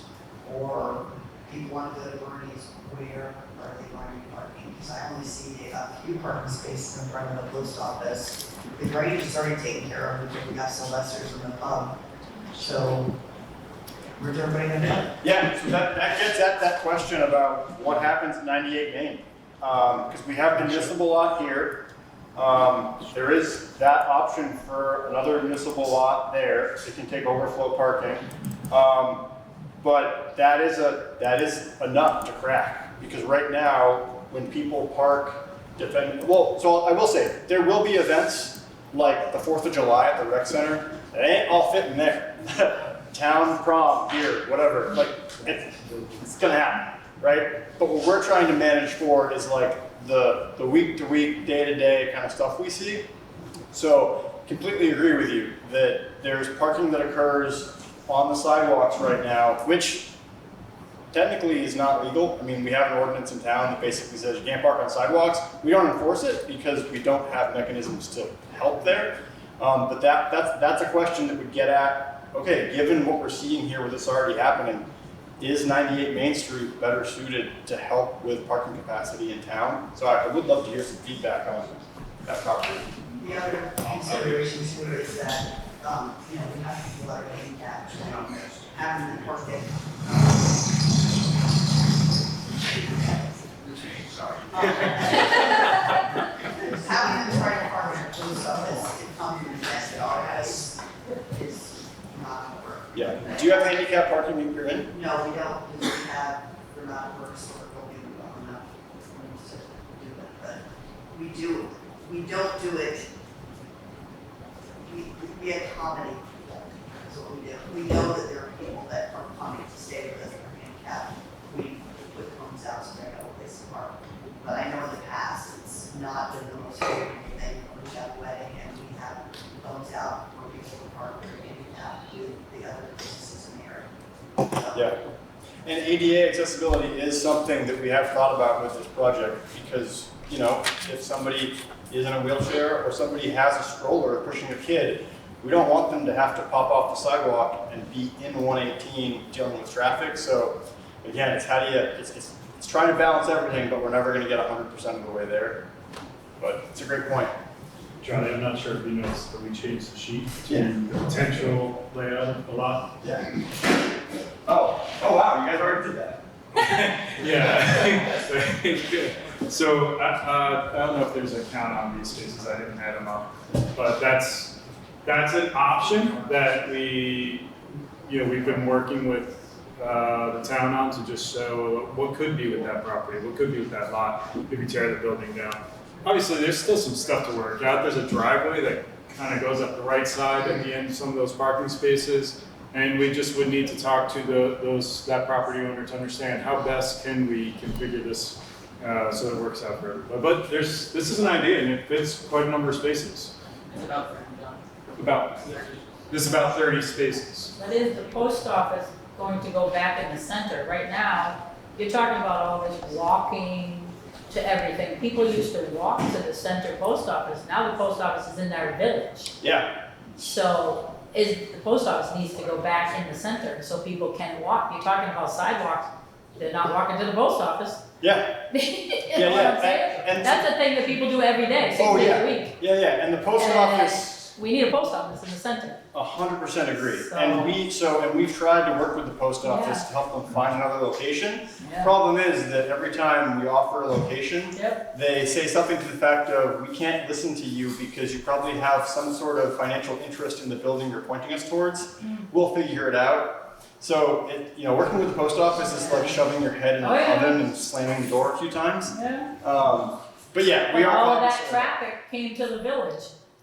or people want to go to Bernie's, where are they going to be parking? Because I only see a few parking spaces in front of the post office. The Grange is already taken care of, because we got Sylvester's in the pub. So where's everybody gonna go? Yeah, so that gets at that question about what happens at 98 Main. Because we have the municipal lot here, There is that option for another municipal lot there. It can take overflow parking. But that is enough to crack, because right now, when people park, so I will say, there will be events like the 4th of July at the rec center, that ain't all fitting there. Town prom, beer, whatever, like, it's gonna happen, right? But what we're trying to manage for is like the week-to-week, day-to-day kind of stuff we see. So completely agree with you that there's parking that occurs on the sidewalks right now, which technically is not legal. I mean, we have an ordinance in town that basically says you can't park on sidewalks. We don't enforce it because we don't have mechanisms to help there. But that's a question that would get at, okay, given what we're seeing here with this already happening, is 98 Main Street better suited to help with parking capacity in town? So I would love to hear some feedback on that property. The other consideration too is that, you know, we have people that are handicapped, having them park it. Having them try to park in a post office, it comes from the best is not gonna work. Yeah. Do you have handicap parking in your in? No, we don't, because we have, we're not a works or building, we don't have room to do it, but we don't do it. We accommodate people, that's what we do. We know that there are people that are coming to stay with us that are handicapped. We put homes out so they have a place to park. But I know in the past, it's not been the most favorable thing. We have a wedding and we have homes out where people can park their handicapped with the other businesses in the area. So, Yeah. And ADA accessibility is something that we have thought about with this project, because, you know, if somebody is in a wheelchair or somebody has a stroller pushing a kid, we don't want them to have to pop off the sidewalk and be in 118 dealing with traffic. So again, it's how do you, it's trying to balance everything, but we're never going to get 100% of the way there. But it's a great point. Charlie, I'm not sure if you noticed, but we changed the sheet to Yeah. the potential layout of the lot. Yeah. Oh wow, you guys already did that. Yeah. So I don't know if there's a count on these spaces, I didn't add them up, but that's an option that we've been working with the town on to just show what could be with that property, what could be with that lot if you tear the building down. Obviously, there's still some stuff to work out. There's a driveway that kind of goes up the right side at the end of some of those parking spaces. And we just would need to talk to that property owner to understand how best can we configure this so it works out for everybody. But this is an idea, and it fits quite a number of spaces. It's about 30. There's about 30 spaces. But is the post office going to go back in the center? Right now, you're talking about all this walking to everything. People used to walk to the center post office. Now the post office is in our village. Yeah. So the post office needs to go back in the center so people can walk. You're talking about sidewalks. They're not walking to the post office. Yeah. You Yeah, know what yeah. I'm saying? And That's a thing that people do every day, 6 Oh, days yeah. a week. Yeah, and the post office, We need a post office in the center. 100% agree. So- And we've tried to work with the post office Yeah. to help them find another location. Yeah. Problem is that every time we offer a location, Yep. they say something to the fact of, we can't listen to you because you probably have some sort of financial interest in the building you're pointing us towards. We'll figure it out. So, working with the post office is like shoving your head in Oh, the yeah. oven and slamming the door a few times. Yeah. But yeah, we But are. all of that cognizant. traffic came to the village.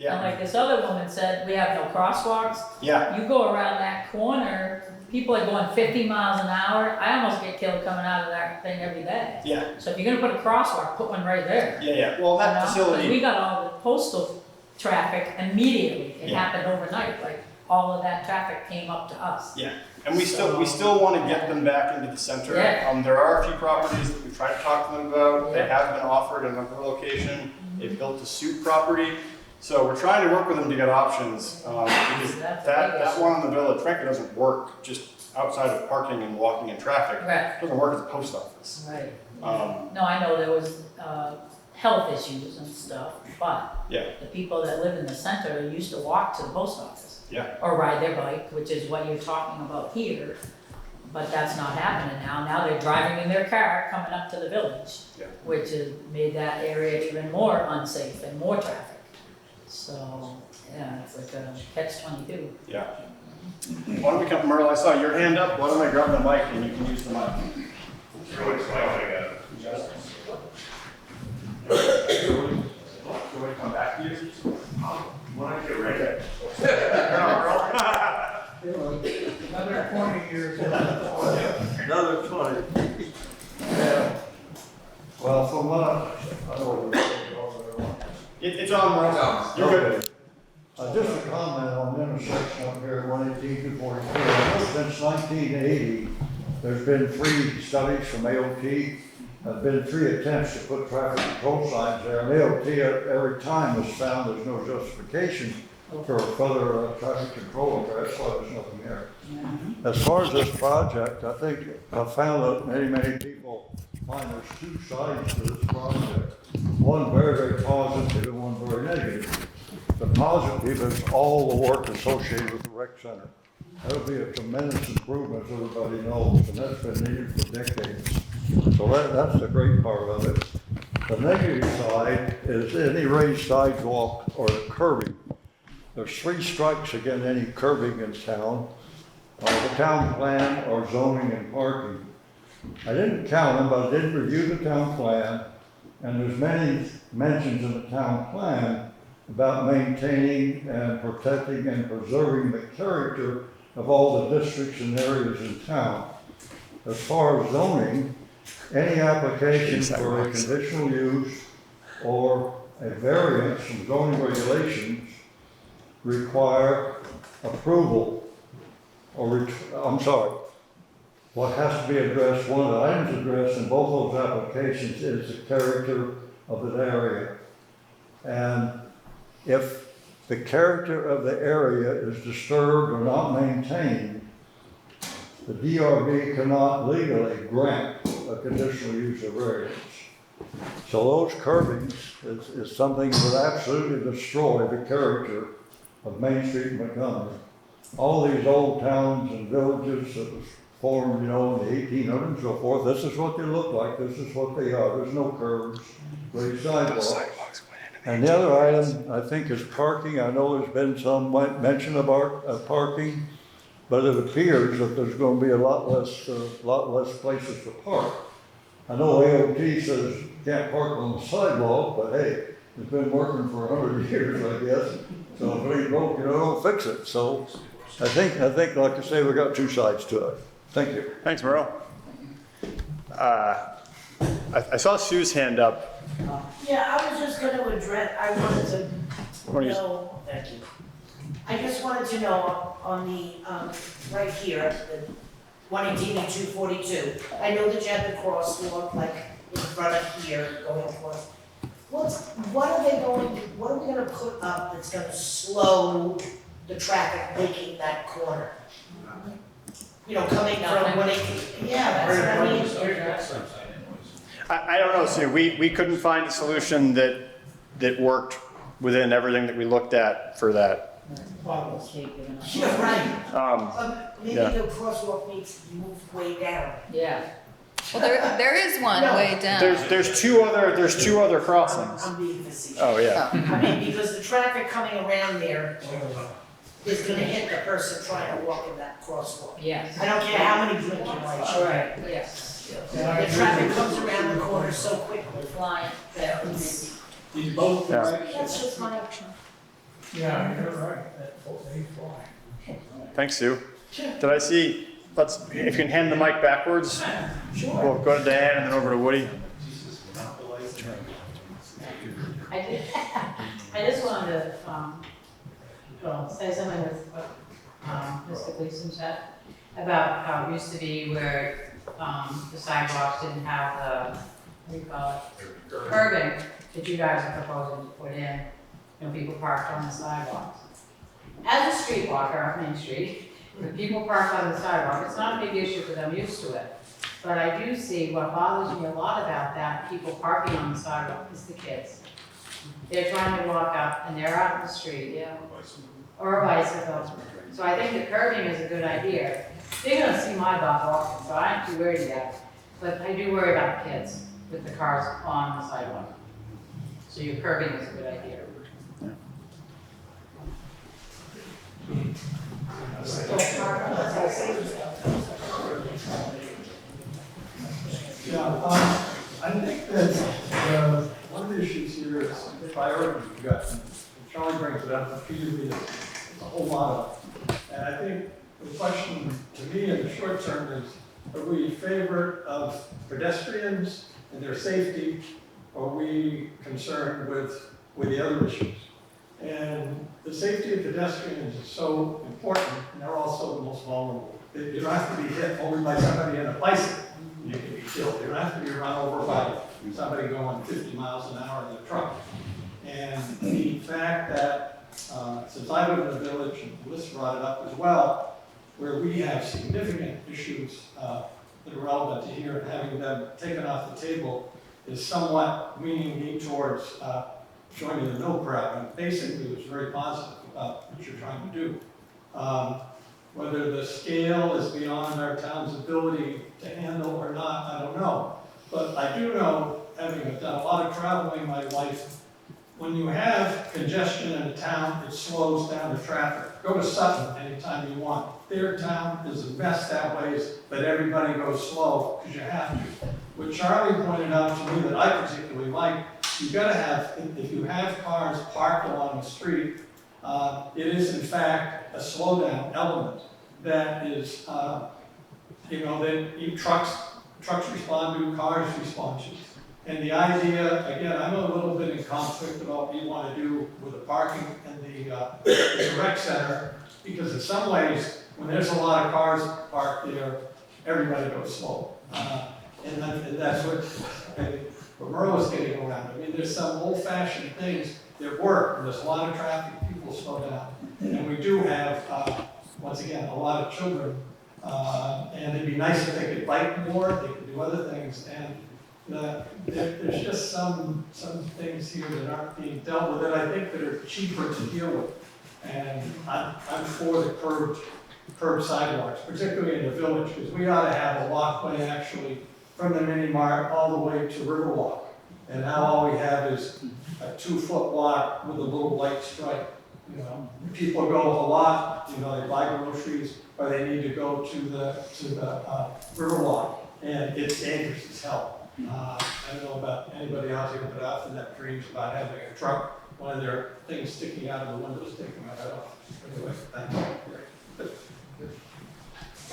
And Yeah, like this other woman said, we have no crosswalks. yeah, You go around that corner, people are going 50 miles an hour. I almost get killed coming out of that thing every day. yeah, So if you're gonna put a crosswalk, put one right there. yeah. Well, that You know? 'Cause facility. we got all the postal traffic immediately. It Yeah. happened overnight, like all of that traffic came up to us. Yeah, and we still want to get them back into the center. Yeah. There are a few properties that we've tried to talk to them about. They Yeah. have been offered another location. They built a suit property. So we're trying to work with them to get options, because That's a that big issue. one in the village, frankly, doesn't work just outside of parking and walking and traffic. Right, It doesn't work as a post office. right. Um, No, I know there was, health issues and stuff, but Yeah. the people that live in the center used to walk to the post office. Yeah. Or ride their bike, which is what you're talking about here. But that's not happening now. Now they're driving in their car coming up to the village, Yeah. which has made that area even more unsafe and more traffic. So, yeah, it's like a catch-22. Yeah. Why don't we come, Merle, I saw your hand up, why don't I grab the mic and you can use the mic? Sure, it's like I got it. Do you want to come back to you? When I get ready. Another 20 years. Another 20. Yeah. Well, from what I don't know. It's on, Merle. You're good. Just a comment on the intersection up here, 118 to 42. I know since 1980, there's been 3 studies from AOT. There's been 3 attempts to put traffic control signs there, and AOT every time has found there's no justification for further traffic control, that's why there's nothing there. As far as this project, I think I found that many people find there's 2 sides to this project. One very positive and one very negative. The positive is all the work associated with the rec center. That'll be a tremendous improvement, as everybody knows, and that's been needed for decades. So that's the great part of it. The negative side is any raised sidewalk or curbing. There's 3 strikes against any curbing in town, the town plan or zoning and parking. I didn't count them, but I did review the town plan, and there's many mentions in the town plan about maintaining and protecting and preserving the character of all the districts and areas in town. As far as zoning, any application for a conditional use or a variance from zoning regulations require approval, or, what has to be addressed, one of the items addressed in both those applications is the character of the area. And if the character of the area is disturbed or not maintained, the DRB cannot legally grant a conditional use of variance. So those curbings is something that would absolutely destroy the character of Main Street in Montgomery. All these old towns and villages that was formed, in the 1800s and so forth, this is what they look like, this is what they are. There's no curves, raised sidewalks. And the other item, I think, is parking. I know there's been some mention about parking, but it appears that there's going to be a lot less places to park. I know AOT says you can't park on the sidewalk, but hey, it's been working for 100 years, I guess. So if it ain't broke, don't fix it. So I think, like I say, we got 2 sides to it. Thank you. Thanks, Merle. I saw Sue's hand up. Yeah, I was just gonna address, I wanted to What do you- know, thank you. I just wanted to know on the, right here, the 118 and 242. I know that you have the crosswalk like in front of here going across. What are we gonna put up that's gonna slow the traffic making that corner? Coming from 118, yeah, that's what I mean. I don't know, Sue, we couldn't find a solution that worked within everything that we looked at for that. Yeah, right. Maybe yeah. the crosswalk needs to move way down. Yeah. Well, there is one No. way down. There's two other crossings. I'm being facetious. Oh, yeah. I mean, because the traffic coming around there is gonna hit the person trying to walk in that crosswalk. Yes. I don't care how many blinking lights. All right, yes. The traffic comes around the corner so quickly Flying. that it's, These both Yeah. directions. that's just my, Yeah, you're right, they fly. Thanks, Sue. Did I see, if you can hand the mic backwards, sure. we'll go to Diane and then over to Woody. I just wanted to, say something with what, Mr. Gleason said about how it used to be where, the sidewalks didn't have the, what do you call it? Curbing that you guys are proposing to put in, people parked on the sidewalks. As a street walker on Main Street, when people park on the sidewalk, it's not a big issue because I'm used to it. But I do see what bothers me a lot about that, people parking on the sidewalk, is the kids. They're trying to walk up and they're out in the street, or a bicycle. So I think the curbing is a good idea. They're gonna see my dog walking, so I ain't too worried yet. But I do worry about the kids with the cars on the sidewalk. So your curbing is a good idea. Yeah, I think that one of the issues here is priority discussion. Charlie brings it up repeatedly, there's a whole lot of. And I think the question to me in the short term is, are we in favor of pedestrians and their safety, or are we concerned with the other issues? And the safety of pedestrians is so important, and they're also the most vulnerable. You don't have to be hit only by somebody in a bicycle, you can be killed. You don't have to be run over by somebody going 50 miles an hour in a truck. And the fact that, since I live in a village, and Melissa brought it up as well, where we have significant issues that are relevant to here, and having them taken off the table is somewhat leaning me towards showing you the no crowd. And basically, it was very positive about what you're trying to do. Whether the scale is beyond our town's ability to handle or not, I don't know. But I do know, having done a lot of traveling in my life, when you have congestion in a town, it slows down the traffic. Go to Sutton anytime you want. Their town is a mess that way, but everybody goes slow because you have to. What Charlie pointed out to me that I particularly like, you've got to have, if you have cars parked along the street, it is in fact a slowdown element that is, that trucks respond to, cars respond to. And the idea, again, I'm a little bit in conflict about what you want to do with the parking and the rec center, because in some ways, when there's a lot of cars parked there, everybody goes slow. And that's what Merle's getting around. I mean, there's some old-fashioned things that work, and there's a lot of traffic, people slow down. And we do have, once again, a lot of children, and it'd be nice if they could bike more, they could do other things, and there's just some things here that aren't being dealt with that I think that are cheaper to deal with. And I'm for the curved sidewalks, particularly in the village, because we ought to have a walkway actually from the mini mart all the way to Riverwalk. And now all we have is a 2-foot walk with a little white stripe. You know, people go a lot, they buy groceries, or they need to go to the Riverwalk, and it's dangerous as hell. I don't know about anybody out here, but I often have dreams about having a truck, one of their things sticking out of the windows, taking my head off. Anyway, thank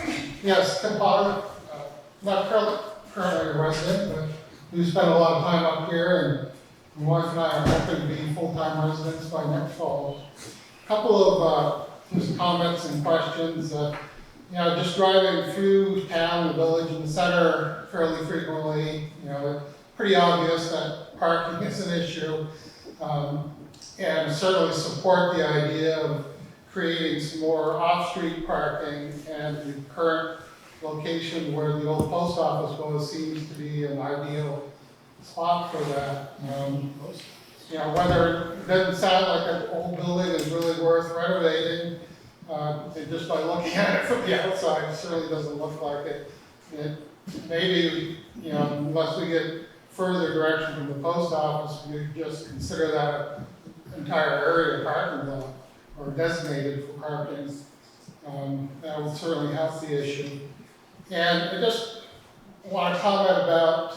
you. Yes, Tim Potter, not currently a resident, but we spend a lot of time up here, and my wife and I are hoping to be full-time residents by next fall. A couple of just comments and questions. Just driving through town, the village, and the center fairly frequently, pretty obvious that parking is an issue. And certainly support the idea of creating some more off-street parking, and the current location where the old post office was seems to be an ideal spot for that. Whether it doesn't sound like an old building is really worth renovating, and just by looking at it from the outside, it certainly doesn't look like it. Maybe, unless we get further direction from the post office, we just consider that entire area parking lot or designated for parking. That would certainly help the issue. And I just want to comment about,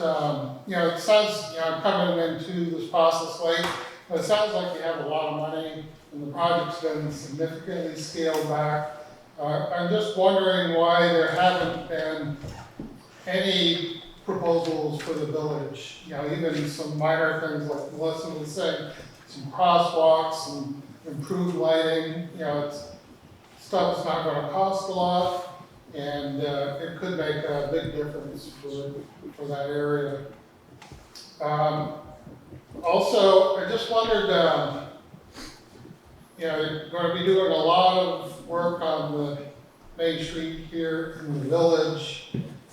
it sounds, I'm coming into this process late, but it sounds like you have a lot of money and the project's been significantly scaled back. I'm just wondering why there haven't been any proposals for the village. Even some minor things like Melissa was saying, some crosswalks, some improved lighting. It's stuff that's not going to cost a lot, and it could make a big difference for that area. Also, I just wondered. You're going to be doing a lot of work on the Main Street here in the village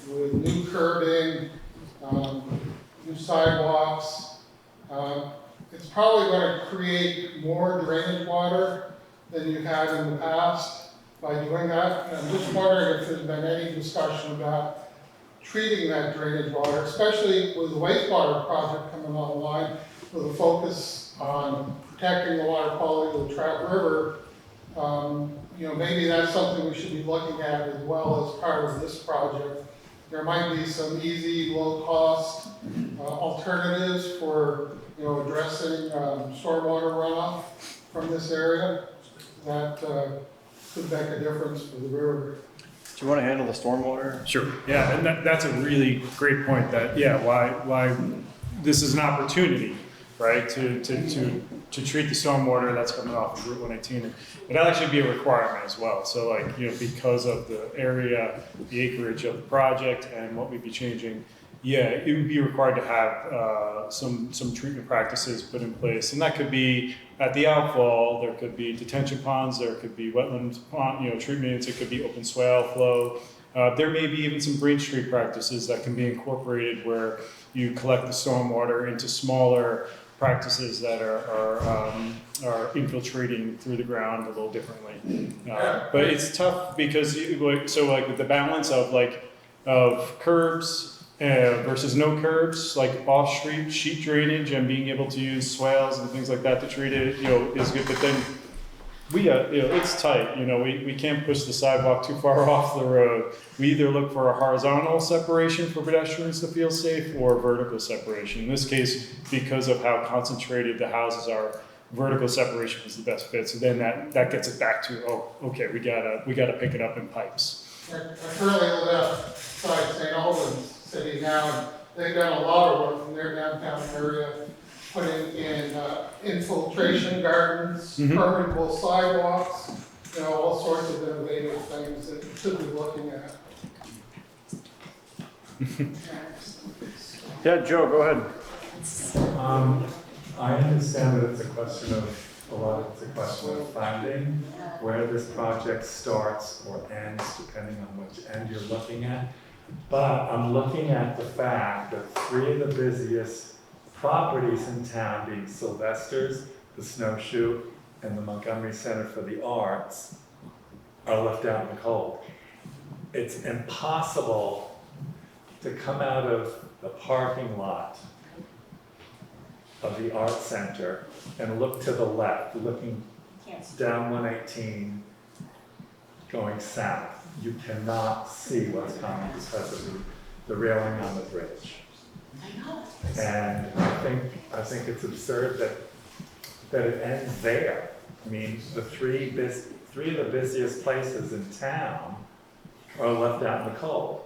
with new curbing, new sidewalks. It's probably going to create more drainage water than you had in the past. by doing that. And I'm just wondering if there's been any discussion about treating that drainage water, especially with the wastewater project coming online, with a focus on protecting the water quality of the Trout River. Maybe that's something we should be looking at as well as part of this project. There might be some easy, low-cost alternatives for, addressing stormwater runoff from this area that could make a difference for the river. Do you want to handle the stormwater? Sure, yeah, and that's a really great point that, why this is an opportunity, right, to treat the stormwater that's coming off of Route 118. It'd actually be a requirement as well. So because of the area, the acreage of the project and what we'd be changing, it would be required to have some treatment practices put in place. And that could be at the outfall, there could be detention ponds, there could be wetland pond, treatments, it could be open swale flow. There may be even some Green Street practices that can be incorporated where you collect the stormwater into smaller practices that are infiltrating through the ground a little differently. But it's tough because with the balance of curbs versus no curbs, like off-street sheet drainage and being able to use swales and things like that to treat it, is good. But then it's tight. We can't push the sidewalk too far off the road. We either look for a horizontal separation for pedestrians to feel safe or vertical separation. In this case, because of how concentrated the houses are, vertical separation is the best fit. So then that gets it back to, okay, we gotta pick it up in pipes. I currently live outside St. Albans City now, and they've done a lot of work in their downtown area, putting in infiltration gardens, permeable sidewalks, all sorts of innovative things that we should be looking at. Yeah, Joe, go ahead. I understand that it's a question of funding, where this project starts or ends, depending on which end you're looking at. But I'm looking at the fact that 3 of the busiest properties in town, being Sylvester's, the Snowshoe, and the Montgomery Center for the Arts, are left out in the cold. It's impossible to come out of the parking lot of the art center and look to the left, looking down 118, going south. You cannot see what's coming because of the railing on the bridge. And I think it's absurd that it ends there. I mean, the three of the busiest places in town are left out in the cold.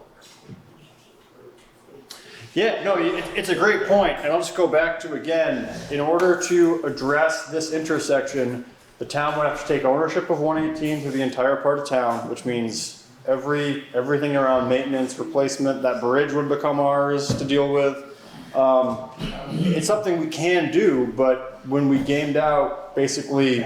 Yeah, no, it's a great point, and I'll just go back to, again, in order to address this intersection, the town would have to take ownership of 118 through the entire part of town, which means everything around maintenance, replacement, that bridge would become ours to deal with. It's something we can do, but when we gamed out, basically,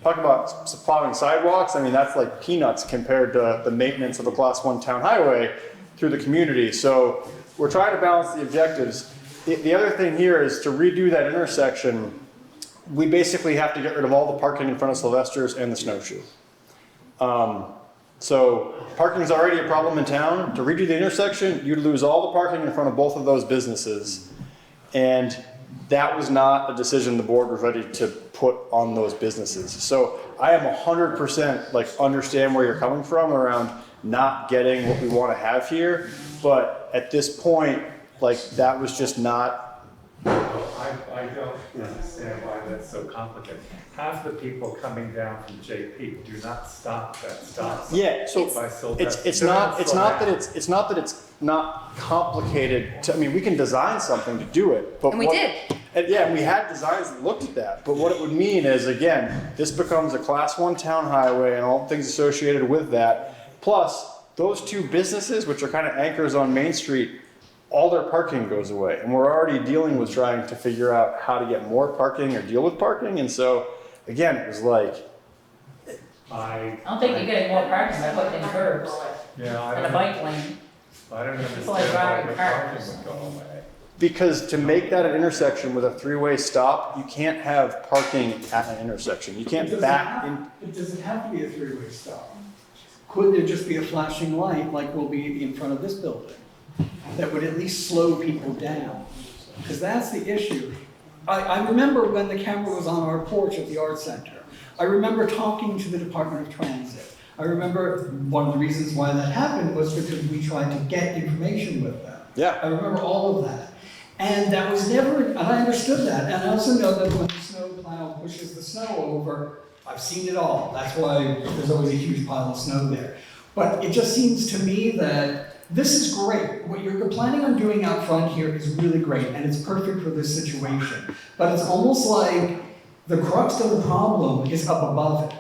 talk about plowing sidewalks, that's like peanuts compared to the maintenance of a Class 1 town highway through the community. So we're trying to balance the objectives. The other thing here is to redo that intersection, we basically have to get rid of all the parking in front of Sylvester's and the Snowshoe. So parking is already a problem in town. To redo the intersection, you'd lose all the parking in front of both of those businesses. And that was not a decision the board was ready to put on those businesses. So I am 100% understand where you're coming from around not getting what we want to have here. But at this point, that was just not. I don't understand why that's so complicated. Half the people coming down from JP do not stop that stop sign. Yeah, so by it's not that it's not complicated. We can design something to do it, but And we did. And we had designs that looked at that. But what it would mean is, again, this becomes a Class 1 town highway and all the things associated with that. Plus, those 2 businesses, which are kind of anchors on Main Street, all their parking goes away. And we're already dealing with trying to figure out how to get more parking or deal with parking. And so, again, it was I don't think you're getting more parking by putting in curbs Yeah, and a bike lane. I don't People understand are why driving the cars. parking would go away. Because to make that an intersection with a three-way stop, you can't have parking at an intersection. You can't back in. It doesn't have to be a three-way stop. Could there just be a flashing light like will be in front of this building? That would at least slow people down? Because that's the issue. I remember when the camera was on our porch at the Art Center. I remember talking to the Department of Transit. I remember one of the reasons why that happened was because we tried to get information with them. Yeah. I remember all of that. And that was never, and I understood that. And I also know that when the snow plow pushes the snow over, I've seen it all. That's why there's always a huge pile of snow there. But it just seems to me that this is great. What you're planning on doing out front here is really great, and it's perfect for this situation. But it's almost like the crux of the problem is up above it.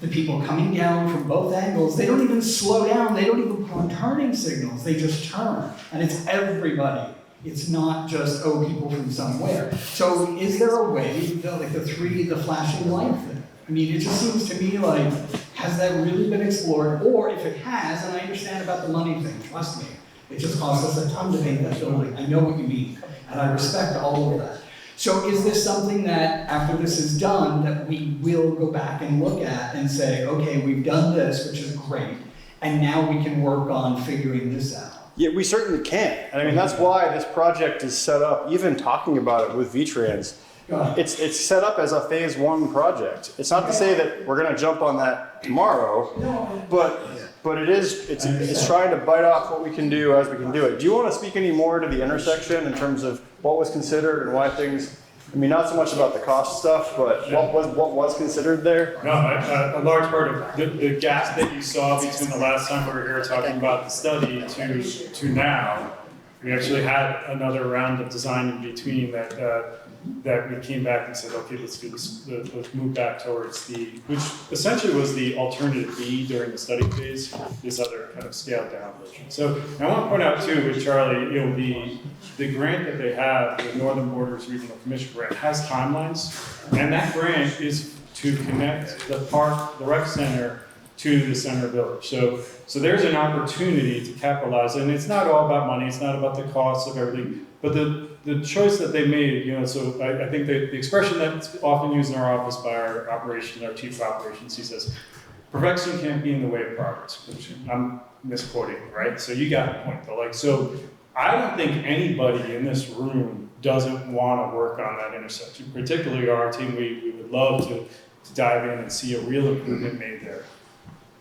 The people coming down from both angles, they don't even slow down, they don't even put on turning signals, they just turn. And it's everybody. It's not just, oh, people from somewhere. So is there a way, like the flashing light thing? I mean, it just seems to me like, has that really been explored? Or if it has, and I understand about the money thing, trust me, it just costs us a ton to paint that building. I know what you mean, and I respect all of that. So is this something that, after this is done, that we will go back and look at and say, okay, we've done this, which is great, and now we can work on figuring this out? Yeah, we certainly can. And I mean, that's why this project is set up, even talking about it with V-Trans, it's set up as a phase 1 project. It's not to say that we're gonna jump on that tomorrow, but it's trying to bite off what we can do as we can do it. Do you wanna speak any more to the intersection in terms of what was considered and why things, I mean, not so much about the cost stuff, but what was considered there? No, a large part of the gap that you saw between the last time we were here talking about the study to now, we actually had another round of design in between that we came back and said, okay, let's do this, let's move back towards which essentially was the alternative B during the study phase, this other kind of scaled down version. So I want to point out too with Charlie, you know, the grant that they have, the Northern Borders Regional Commission grant, has timelines, and that grant is to connect the park, the rec center, to the center village. So there's an opportunity to capitalize, and it's not all about money, it's not about the cost of everything, but the choice that they made, you know, so I think the expression that's often used in our office by our chief of operations, he says, perfection can't be in the way of progress, which I'm misquoting, right? So you got the point though. Like, so I don't think anybody in this room doesn't want to work on that intersection, particularly our team. We would love to dive in and see a real improvement made there.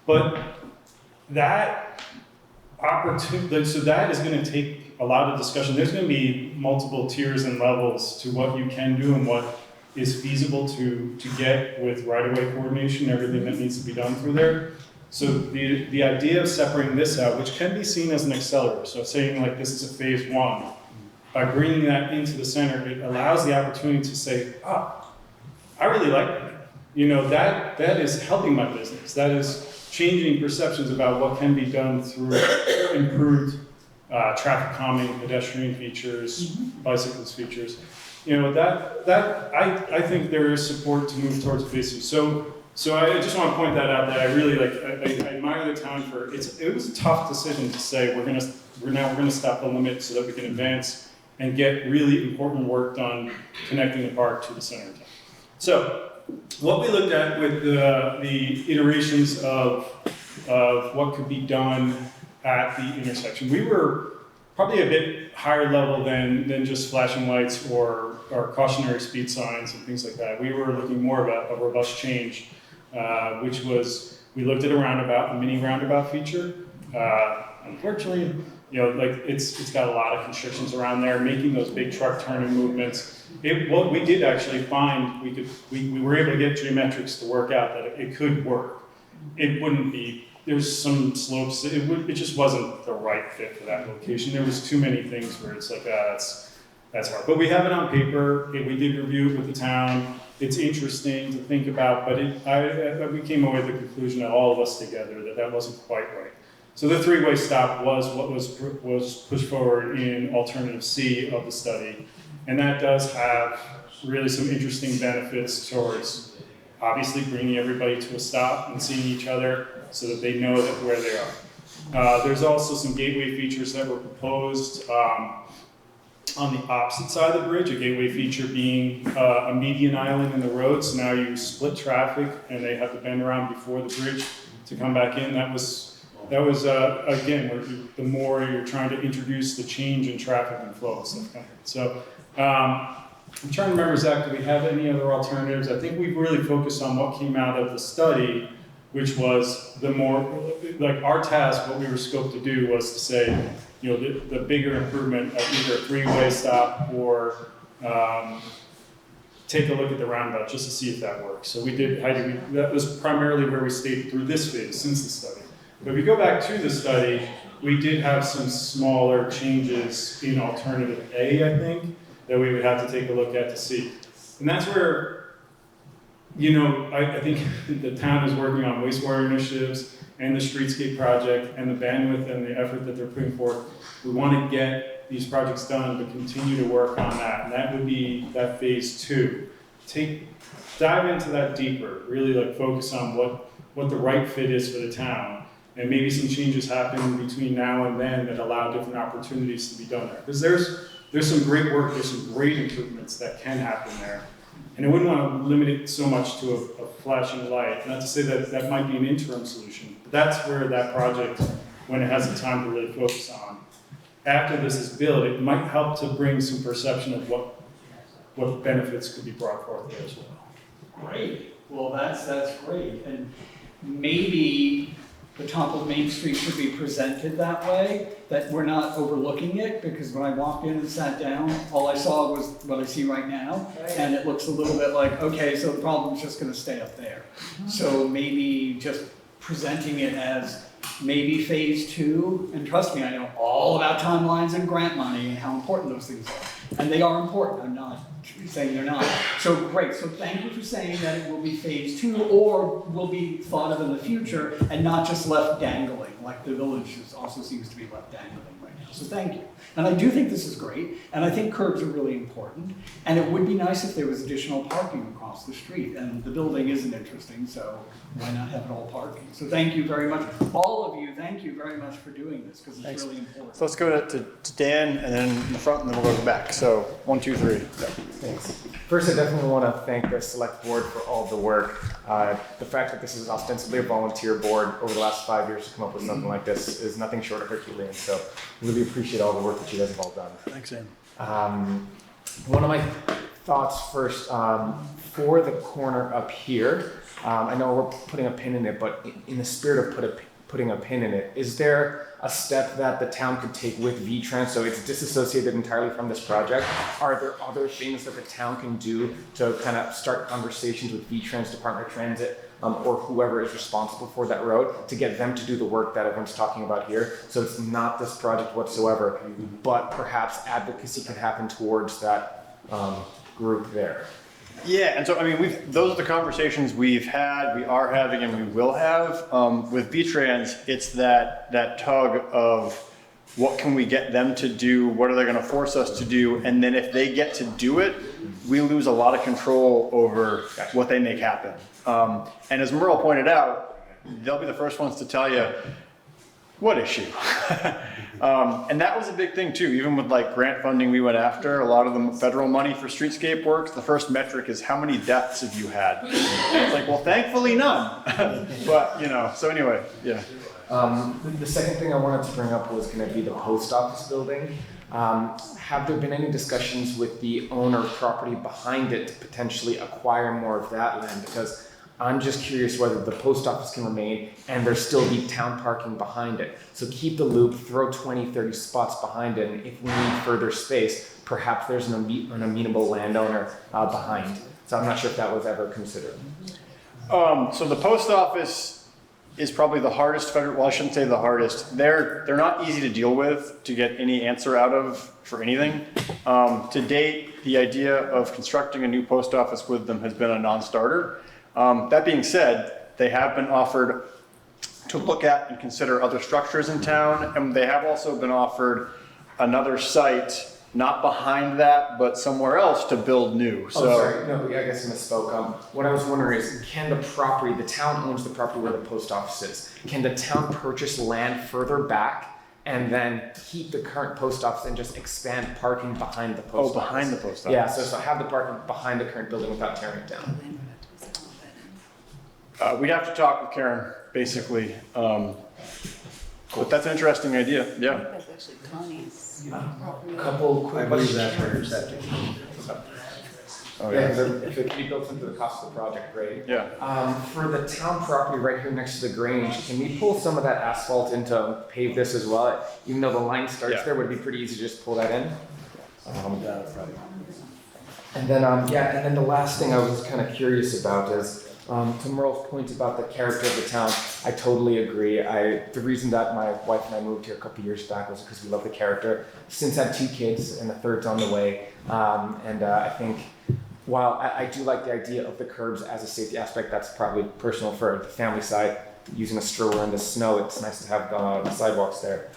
But that opportunity, so that is going to take a lot of discussion. There's going to be multiple tiers and levels to what you can do and what is feasible to get with right-of-way coordination, everything that needs to be done through there. So the idea of separating this out, which can be seen as an accelerator, so saying like this is a phase 1, by bringing that into the center, it allows the opportunity to say, I really like that. You know, that is helping my business. That is changing perceptions about what can be done through improved traffic calming, pedestrian features, bicyclist features. You know, I think there is support to move towards phase 2. So I just want to point that out, that I really like, I admire the town for, it was a tough decision to say we're gonna stop the limit so that we can advance and get really important work done connecting the park to the center of town. So what we looked at with the iterations of what could be done at the intersection, we were probably a bit higher level than just flashing lights or cautionary speed signs and things like that. We were looking more about a robust change, which was, we looked at a roundabout, a mini roundabout feature. Unfortunately, you know, like it's got a lot of constrictions around there, making those big truck turning movements. What we did actually find, we were able to get geometrics to work out that it could work. It wouldn't be, there's some slopes, it just wasn't the right fit for that location. There was too many things where it's like, that's hard. But we have it on paper, we did review it with the town. It's interesting to think about, but we came away with the conclusion that all of us together that wasn't quite right. So the three-way stop was what was pushed forward in alternative C of the study. And that does have really some interesting benefits towards obviously bringing everybody to a stop and seeing each other so that they know that where they are. There's also some gateway features that were proposed. on the opposite side of the bridge, a gateway feature being a median island in the road. So now you split traffic and they have to bend around before the bridge to come back in. That was again, where the more you're trying to introduce the change in traffic and flow and stuff. So I'm trying to remember, Zach, do we have any other alternatives? I think we've really focused on what came out of the study, which was the more, like our task, what we were scoped to do was to say, you know, the bigger improvement of either a three-way stop or take a look at the roundabout just to see if that works. So we did, that was primarily where we stayed through this phase since the study. But if you go back to the study, we did have some smaller changes in alternative A, I think, that we would have to take a look at to see. And that's where, you know, I think the town is working on wastewater initiatives and the streetscape project and the bandwidth and the effort that they're putting forth. We want to get these projects done, but continue to work on that. And that would be that phase 2. Dive into that deeper, really like focus on what the right fit is for the town. And maybe some changes happen between now and then that allow different opportunities to be done there. Because there's some great work, there's some great improvements that can happen there. And I wouldn't want to limit it so much to a flashing light. Not to say that that might be an interim solution, but that's where that project, when it has the time to really focus on, after this is built, it might help to bring some perception of what benefits could be brought forth there as well. Great. Well, that's great. And maybe the top of Main Street should be presented that way, that we're not overlooking it, because when I walked in and sat down, all I saw was what I see right now, and it looks a little bit like, okay, so the problem's just gonna stay up there. So maybe just presenting it as maybe phase 2, and trust me, I know all about timelines and grant money and how important those things are. And they are important, I'm not saying they're not. So great, so thank you for saying that it will be phase 2 or will be thought of in the future and not just left dangling, like the village also seems to be left dangling right now. So thank you. And I do think this is great, and I think curbs are really important, and it would be nice if there was additional parking across the street, and the building isn't interesting, so why not have it all parking? So thank you very much. All of you, thank you very much for doing this, because it's really important. So let's go to Dan, and then in the front, and then we'll go back. So 1, 2, 3. Thanks. First, I definitely want to thank the select board for all the work. The fact that this is ostensibly a volunteer board over the last 5 years to come up with something like this is nothing short of Herculean. So really appreciate all the work that you guys have all done. Thanks, Dan. One of my thoughts first, for the corner up here, I know we're putting a pin in it, but in the spirit of putting a pin in it, is there a step that the town could take with V-Trans so it's disassociated entirely from this project? Are there other things that the town can do to kind of start conversations with V-Trans, Department of Transit, or whoever is responsible for that road to get them to do the work that everyone's talking about here? So it's not this project whatsoever, but perhaps advocacy can happen towards that group there. Yeah, and so, I mean, those are the conversations we've had, we are having, and we will have. With V-Trans, it's that tug of what can we get them to do, what are they gonna force us to do, and then if they get to do it, we lose a lot of control over what they make happen. And as Merle pointed out, they'll be the first ones to tell you, what issue? And that was a big thing too, even with like grant funding we went after, a lot of the federal money for streetscape works, the first metric is how many deaths have you had? And it's like, well, thankfully none. But, you know, so anyway, yeah. The second thing I wanted to bring up was going to be the post office building. Have there been any discussions with the owner of property behind it to potentially acquire more of that land? Because I'm just curious whether the post office can remain and there still be town parking behind it. So keep the loop, throw 20, 30 spots behind it, and if we need further space, perhaps there's an amenable landowner behind. So I'm not sure if that was ever considered. So the post office is probably the hardest well, I shouldn't say the hardest. They're not easy to deal with, to get any answer out of for anything. To date, the idea of constructing a new post office with them has been a non-starter. That being said, they have been offered to look at and consider other structures in town, and they have also been offered another site, not behind that, but somewhere else to build new. So, sorry, no, I guess I misspoke. What I was wondering is, can the property, the town owns the property where the post office is, can the town purchase land further back and then keep the current post office and just expand parking behind the post office. Behind the post office. Yeah, so have the parking behind the current building without tearing it down. We'd have to talk with Karen, basically. But that's an interesting idea, yeah. That's actually Connie's property. Couple quick questions. Oh, Yeah, yeah. if it can be built into the cost of the project, great. Yeah. For the town property right here next to the Grange, can we pull some of that asphalt into pave this as well? Even though the line starts Yeah. there, would it be pretty easy to just pull that in? And then the last thing I was kind of curious about is, to Merle's point about the character of the town, I totally agree. The reason that my wife and I moved here a couple years back was because we love the character. Since I had 2 kids and the third's on the way, I think while I do like the idea of the curbs as a safety aspect, that's probably personal for the family side. Using a stroller in the snow, it's nice to have the sidewalks there.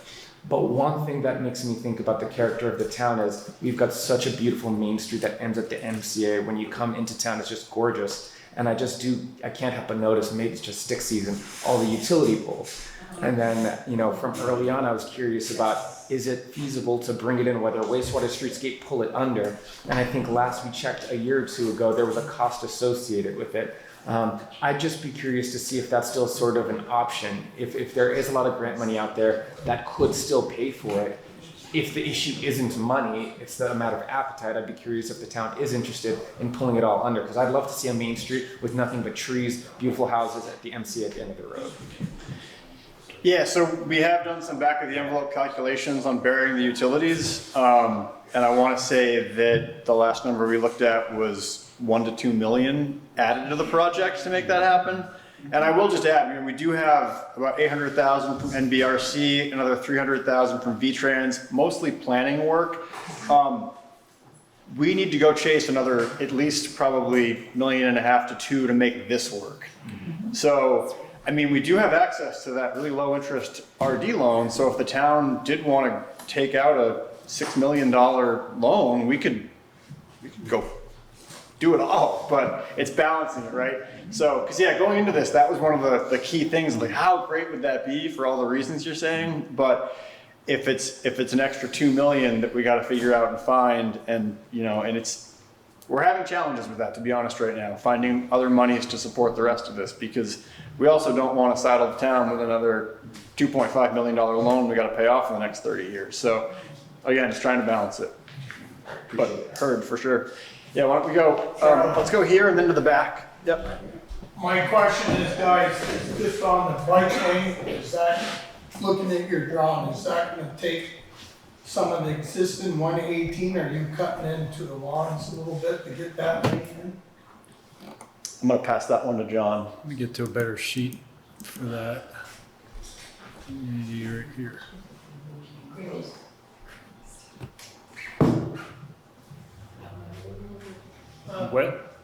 But one thing that makes me think about the character of the town is we've got such a beautiful main street that ends at the MCA. When you come into town, it's just gorgeous. And I can't help but notice, maybe it's just stick season, all the utility poles. And then, from early on, I was curious about, is it feasible to bring it in, whether wastewater streetscape pull it under? And I think last we checked a year or 2 ago, there was a cost associated with it. I'd just be curious to see if that's still sort of an option. If there is a lot of grant money out there that could still pay for it. If the issue isn't money, it's a matter of appetite. I'd be curious if the town is interested in pulling it all under, because I'd love to see a main street with nothing but trees, beautiful houses at the MCA at the end of the road. Yeah, so we have done some back of the envelope calculations on burying the utilities. And I want to say that the last number we looked at was 1 to 2 million added to the project to make that happen. And I will just add, we do have about 800,000 from NBRC, another 300,000 from VTrans, mostly planning work. We need to go chase another at least probably $1.5 million to 2 to make this work. So, we do have access to that really low interest RD loan. So if the town did want to take out a $6 million loan, we could go do it all, but it's balancing it, right? So, because going into this, that was one of the key things, like how great would that be for all the reasons you're saying? But if it's an extra 2 million that we got to figure out and find, and we're having challenges with that, to be honest, right now, finding other monies to support the rest of this, because we also don't want to saddle the town with another $2.5 million loan we got to pay off in the next 30 years. So again, just trying to balance it, but heard for sure. Yeah, why don't we go, let's go here and then to the back. Yep. My question is, guys, is just on the bike lane, is that, looking at your drawing, is that gonna take some of the existing 118, or are you cutting into the lawns a little bit to get that lane in? I'm gonna pass that one to John. Let me get to a better sheet for that. Right here. What?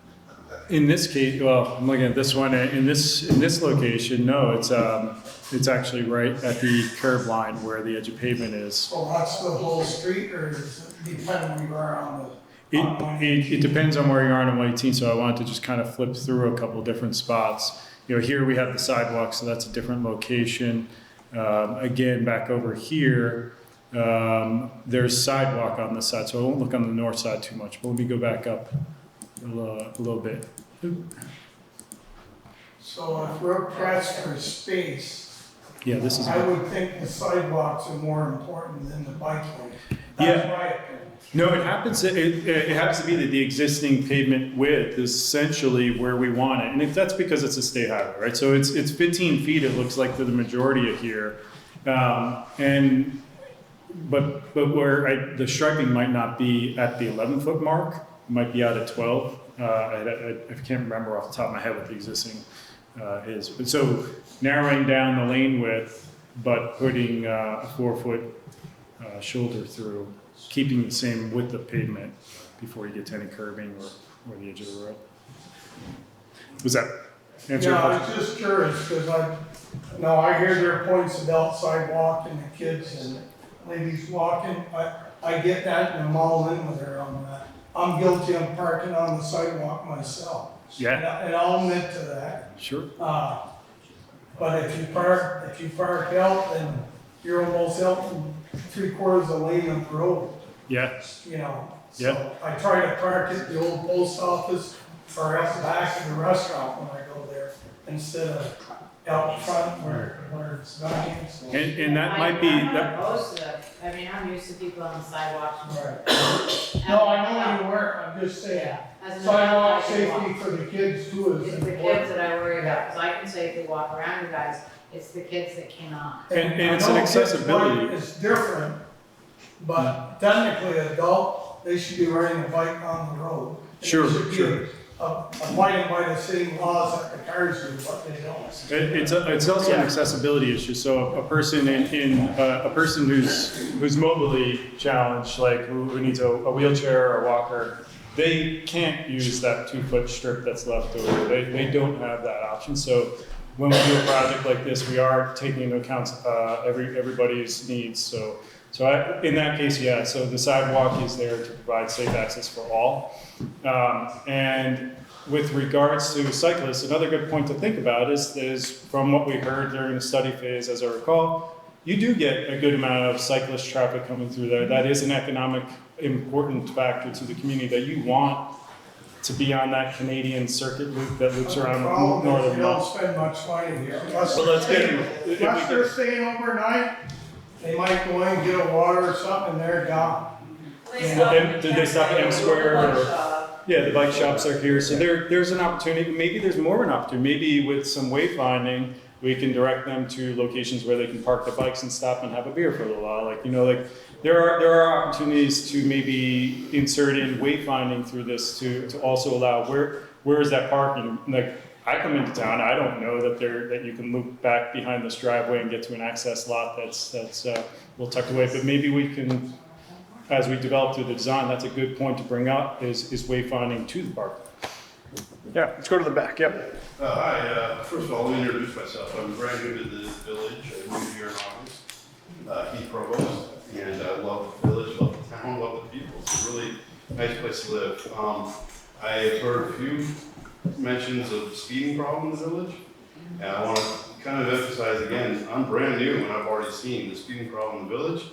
In this case, well, I'm looking at this one. In this location, no, it's actually right at the curb line where the edge of pavement is. So that's the whole street, or does it depend on where you are on the? It depends on where you are on 118, so I wanted to just kind of flip through a couple different spots. Here we have the sidewalk, so that's a different location. Again, back over here, there's sidewalk on this side, so I won't look on the north side too much, but let me go back up a little bit. So if we're pressed for space, Yeah, this is. I would think the sidewalks are more important than the bike lane. Yeah. That's my opinion. No, it happens to be that the existing pavement width is essentially where we want it, and that's because it's a state highway, right? So it's 15 feet. It looks like for the majority of here, but where the striping might not be at the 11-foot mark, it might be out at 12. I can't remember off the top of my head what the existing is, but so narrowing down the lane width, but putting a 4-foot shoulder through, keeping the same width of pavement before you get to any curbing or the edge of the road. Was that answer your Yeah, I question? was just curious, because I hear their points about sidewalk and the kids and ladies walking. I get that, and I'm all in with her on that. I'm guilty of parking on the sidewalk myself. Yeah. And I'll admit to that. Sure. But if you park out, then you're almost out in 3/4 of the lane of the road, Yeah, you know? Yeah. So I try to park at the old post office or out the back of the restaurant when I go there, instead of out front where it's dying. So. and that might be, I'm that, not opposed to it. I mean, I'm used to people on the sidewalks. Right. No, I know you weren't, I'm just saying. Yeah. As an Sidewalk adult, I can walk. safety for the kids too is It's the important. kids that I worry about, because I can safely walk around you guys, it's the kids that cannot. and it's I an know accessibility. kids' bike is different, but technically adult, they should be riding a bike on the road. It Sure, should be sure. Abiding by the same laws that the cars do, but they don't. It's also an accessibility issue. So a person a person who's mobilely challenged, like who needs a wheelchair or a walker, they can't use that 2-foot strip that's left over. They don't have that option. So when we do a project like this, we are taking into account everybody's needs. So in that case, yeah. So the sidewalk is there to provide safe access for all. And with regards to cyclists, another good point to think about is from what we heard during the study phase, as I recall, you do get a good amount of cyclist traffic coming through there. That is an economic important factor to the community that you want to be on that Canadian circuit loop that loops around northern. They don't spend much money here. Unless But let's get unless they're staying overnight, they might go in, get a water or something, and they're gone. Did they stop at M Square or? Yeah, the bike shops are here, so there's an opportunity, maybe there's more of an opportunity, maybe with some wayfinding, we can direct them to locations where they can park the bikes and stop and have a beer for a little while, like, there are opportunities to maybe insert in wayfinding through this to also allow, where is that parking? Like, I come into town, I don't know that you can loop back behind this driveway and get to an access lot that's well tucked away, but maybe we can, as we develop through the design, that's a good point to bring up, is wayfinding to the park. Yeah, let's go to the back, yep. Hi, first of all, let me introduce myself. I'm brand new to this village. I moved here in August, Keith Provost, and I love the village, love the town, love the people. It's a really nice place to live. I've heard a few mentions of speeding problem in the village, and I want to kind of emphasize again, I'm brand new and I've already seen the speeding problem in the village.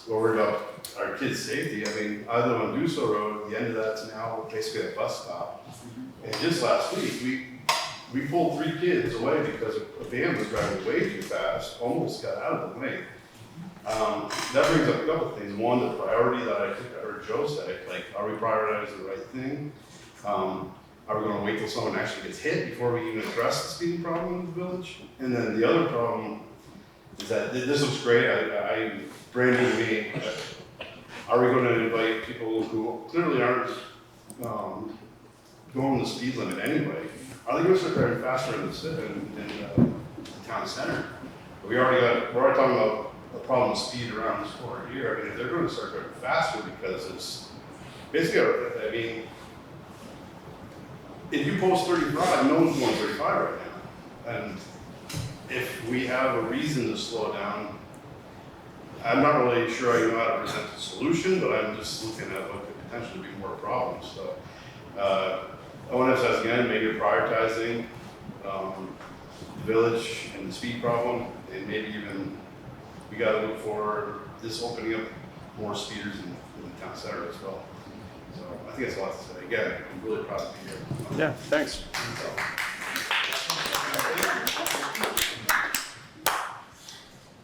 We're worried about our kids' safety. I mean, I live on Duso Road, the end of that's now basically a bus stop. And just last week, we pulled 3 kids away because a van was driving way too fast, almost got out of the way. That brings up a couple of things. One, the priority that I think I heard Joe say, like, are we prioritizing the right thing? Are we gonna wait till someone actually gets hit before we even address the speeding problem in the village? And then the other problem is that this looks great. I brand new to me. Are we gonna invite people who clearly aren't going the speed limit anyway? Are they gonna start driving faster in the town center? We're already talking about the problem of speed around this corner here. I mean, if they're gonna start driving faster because it's basically, I mean, if you post 35, no one's going 35 right now. And if we have a reason to slow down, I'm not really sure I know how to present a solution, but I'm just looking at what could potentially be more problems. So I want to emphasize again, maybe prioritizing the village and the speed problem, and maybe even we got to look for this opening up more speeders in the town center as well. So I think that's a lot to say. Again, I'm really proud to be here. Yeah, thanks.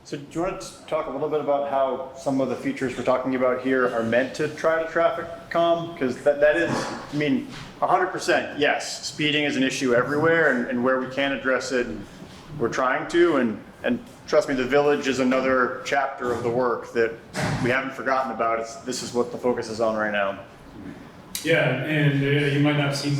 So do you want to talk a little bit about how some of the features we're talking about here are meant to try to traffic calm? Because that is, I mean, 100% yes, speeding is an issue everywhere, and where we can address it, we're trying to, and trust me, the village is another chapter of the work that we haven't forgotten about. This is what the focus is on right now. Yeah, and you might not have seen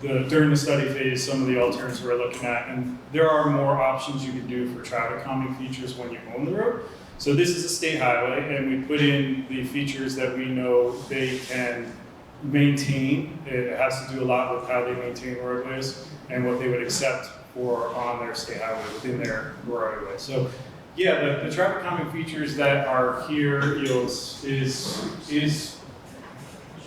during the study phase, some of the alternatives we're looking at, and there are more options you can do for traffic calming features when you own the road. So this is a state highway, and we put in the features that we know they can maintain. It has to do a lot with how they maintain roadways and what they would accept for on their state highway within their right of way. So yeah, the traffic calming features that are here is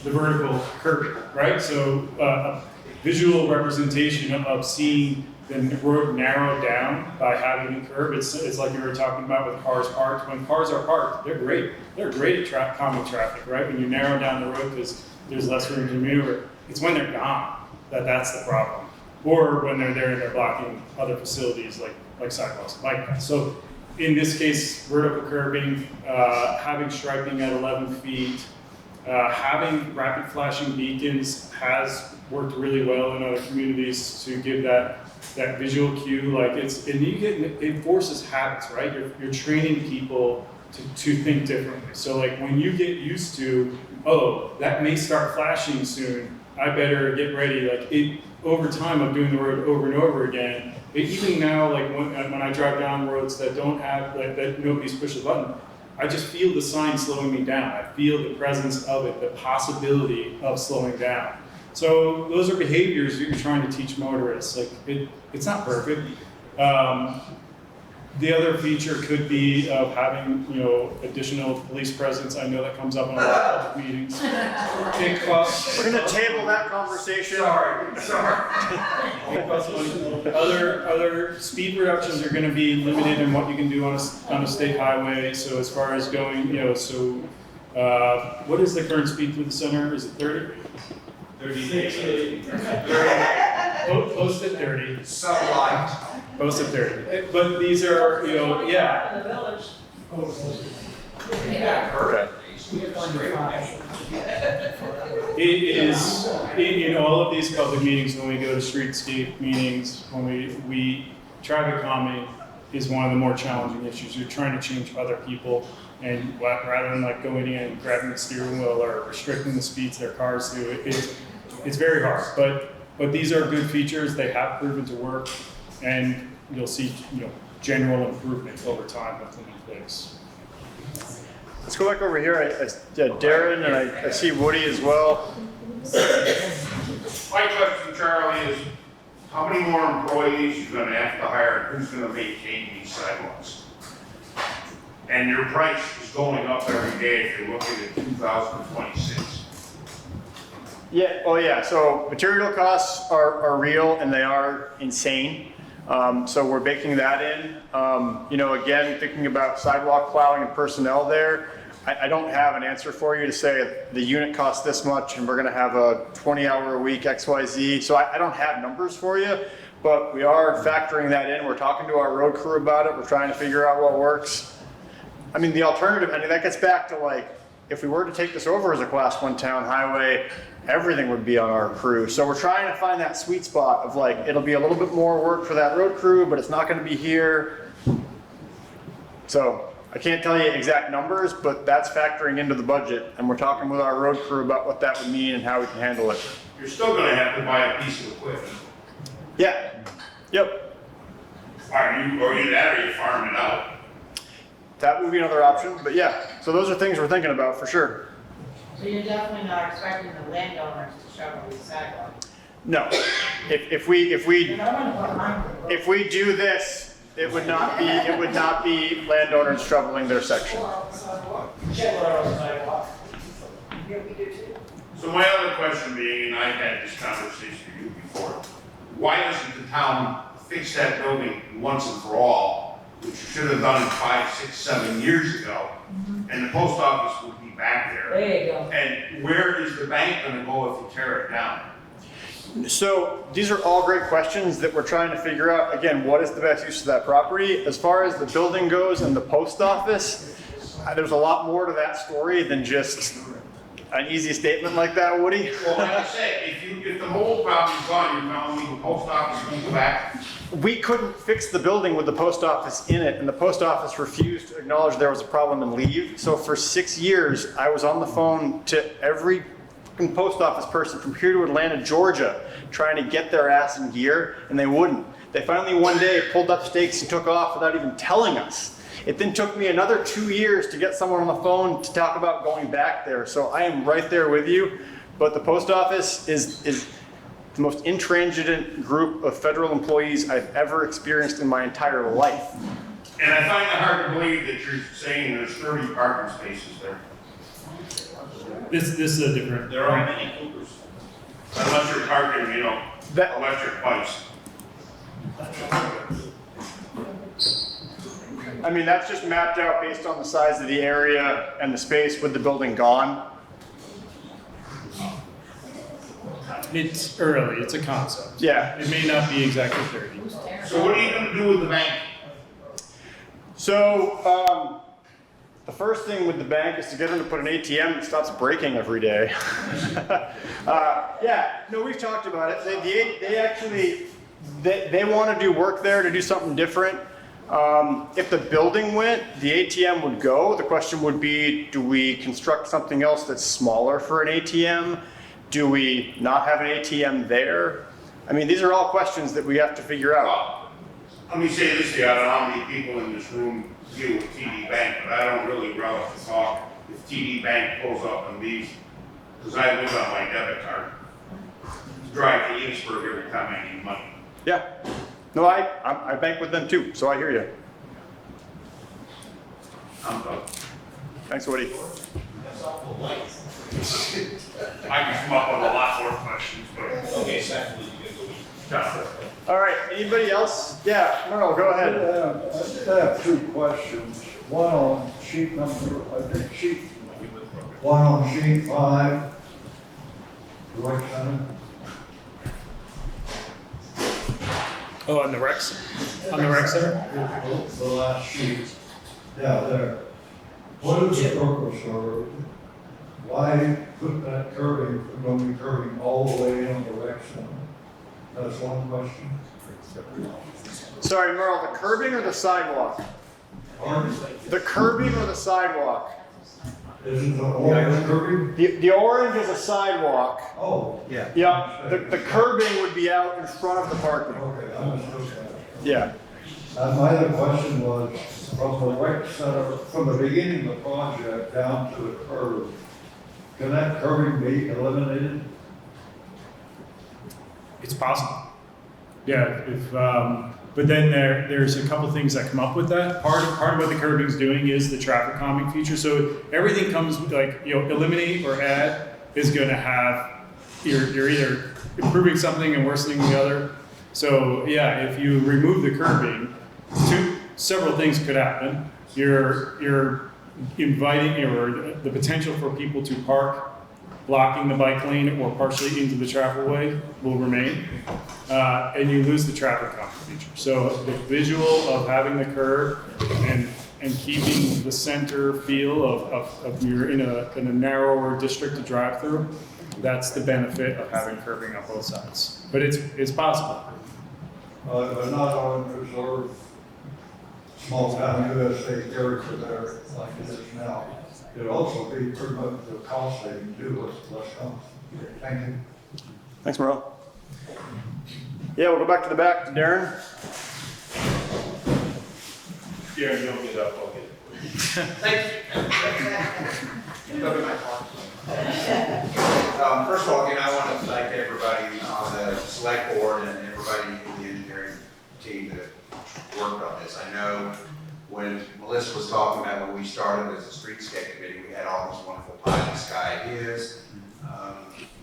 the vertical curb, right? So a visual representation of seeing the road narrowed down by having a curb. It's like you were talking about with cars parked. When cars are parked, they're great. They're great at calming traffic, right? When you narrow down the road because there's less room to maneuver. It's when they're gone that's the problem. Or when they're there and they're blocking other facilities like sidewalks and bike paths. So in this case, vertical curbing, having striping at 11 feet, having rapid flashing beacons has worked really well in other communities to give that visual cue. Like it forces habits, right? You're training people to think differently. So like when you get used to, oh, that may start flashing soon, I better get ready. Like over time of doing the road over and over again, even now, like when I drive down roads that don't have, that nobody's pushed a button, I just feel the sign slowing me down. I feel the presence of it, the possibility of slowing down. So those are behaviors you're trying to teach motorists. Like it's not perfect. The other feature could be of having, additional police presence. I know that comes up in a lot of meetings. We're gonna table that conversation. Sorry. Other speed reductions are gonna be limited in what you can do on a state highway. So as far as going, what is the current speed through the center? Is it 30? 30. Post at 30. Sublight. Post at 30. But these are, yeah. In the village. Okay. It is, in all of these public meetings, when we go to streetscape meetings, when we traffic calming is one of the more challenging issues. You're trying to change other people, and rather than like going in and grabbing the steering wheel or restricting the speeds their cars do, it's very hard. But these are good features. They have proven to work, and you'll see general improvement over time with them in place. Let's go back over here. I Darren and I see Woody as well. My question, Charlie, is how many more employees you're gonna have to hire, and who's gonna maintain these sidewalks? And your price is going up every day if you're looking at 2026. Yeah, oh yeah, so material costs are real and they are insane. So we're baking that in. Again, thinking about sidewalk plowing and personnel there, I don't have an answer for you to say the unit costs this much and we're gonna have a 20-hour a week XYZ. So I don't have numbers for you, but we are factoring that in. We're talking to our road crew about it. We're trying to figure out what works. I mean, the alternative, that gets back to like, if we were to take this over as a Class 1 town highway, everything would be on our crew. So we're trying to find that sweet spot of like, it'll be a little bit more work for that road crew, but it's not gonna be here. So I can't tell you exact numbers, but that's factoring into the budget. And we're talking with our road crew about what that would mean and how we can handle it. You're still gonna have to buy a piece of equipment. Yeah, yep. Are you farming it out? That would be another option, but yeah. So those are things we're thinking about for sure. So you're definitely not expecting the landowners to shovel these sidewalks? No, if we do this, it would not be landowners shoveling their section. So my other question being, and I've had this conversation with you before, why doesn't the town fix that building once and for all, which you should have done 5, 6, 7 years ago, and the post office would be back there? There you go. And where is the bank gonna go if you tear it down? So these are all great questions that we're trying to figure out. Again, what is the best use of that property? As far as the building goes and the post office, there's a lot more to that story than just an easy statement like that, Woody. Well, like I say, if the mold problem's gone, you're telling me the post office can go back? We couldn't fix the building with the post office in it, and the post office refused to acknowledge there was a problem and leave. So for 6 years, I was on the phone to every post office person from here to Atlanta, Georgia, trying to get their ass in gear, and they wouldn't. They finally one day pulled up stakes and took off without even telling us. It then took me another 2 years to get someone on the phone to talk about going back there. So I am right there with you, but the post office is the most intransigent group of federal employees I've ever experienced in my entire life. And I find it hard to believe that you're saying there's 30 parking spaces there. This is a different. There aren't many coopers. Unless you're targeting, you know, electric pipes. I mean, that's just mapped out based on the size of the area and the space with the building gone. It's early, it's a concept. Yeah. It may not be exactly 30. So what are you gonna do with the bank? So, the first thing with the bank is to get them to put an ATM that stops breaking every day. Yeah, no, we've talked about it. They actually, they want to do work there to do something different. If the building went, the ATM would go. The question would be, do we construct something else that's smaller for an ATM? Do we not have an ATM there? I mean, these are all questions that we have to figure out. Let me say this to you, I don't know how many people in this room deal with TD Bank, but I don't really relish to talk if TD Bank pulls up and leaves, because I live on my debit card. Drive to Enosburg every time I need money. Yeah. No, I bank with them too, so I hear you. I'm done. Thanks, Woody. I can come up with a lot more questions, but. Okay, secondly, you get the lead. All right, anybody else? Yeah, Merle, go ahead. I have two questions. One on sheet number, I think one on sheet 5. Rec center. Oh, on the rec center? The last sheet. Yeah, there. What is the purpose or why put that curving, when we curving all the way in the rec center? That's one question. Sorry, Merle, the curbing or the sidewalk? Pardon? The curbing or the sidewalk? Isn't the orange curbing? The orange is a sidewalk. Oh. Yeah. Yeah, the curbing would be out in front of the parking. Okay, I understood that. Yeah. My other question was, from the rec center, from the beginning of the project down to the curve, can that curbing be eliminated? It's possible. Yeah, if, but then there's a couple things that come up with that. Part of what the curbing's doing is the traffic calming feature. So everything comes with, like, you know, eliminate or add is gonna have, you're either improving something and worsening the other. So yeah, if you remove the curbing, several things could happen. You're inviting, or the potential for people to park blocking the bike lane or partially into the travel way will remain, and you lose the traffic calming feature. So the visual of having the curb and keeping the center feel of you're in a narrower district to drive through, that's the benefit of having curbing on both sides. But it's possible. But not on reserve, small town USA character there like it is now. It'd also be pretty much the cost saving too, less cost. Thank you. Thanks, Merle. Yeah, we'll go back to the back to Darren. Darren, don't get up, I'll get it. Thank you. Look at my car. First of all, again, I want to thank everybody on the select board and everybody in the engineering team that worked on this. I know when Melissa was talking about when we started as a streetscape committee, we had all these wonderful pie in the sky ideas.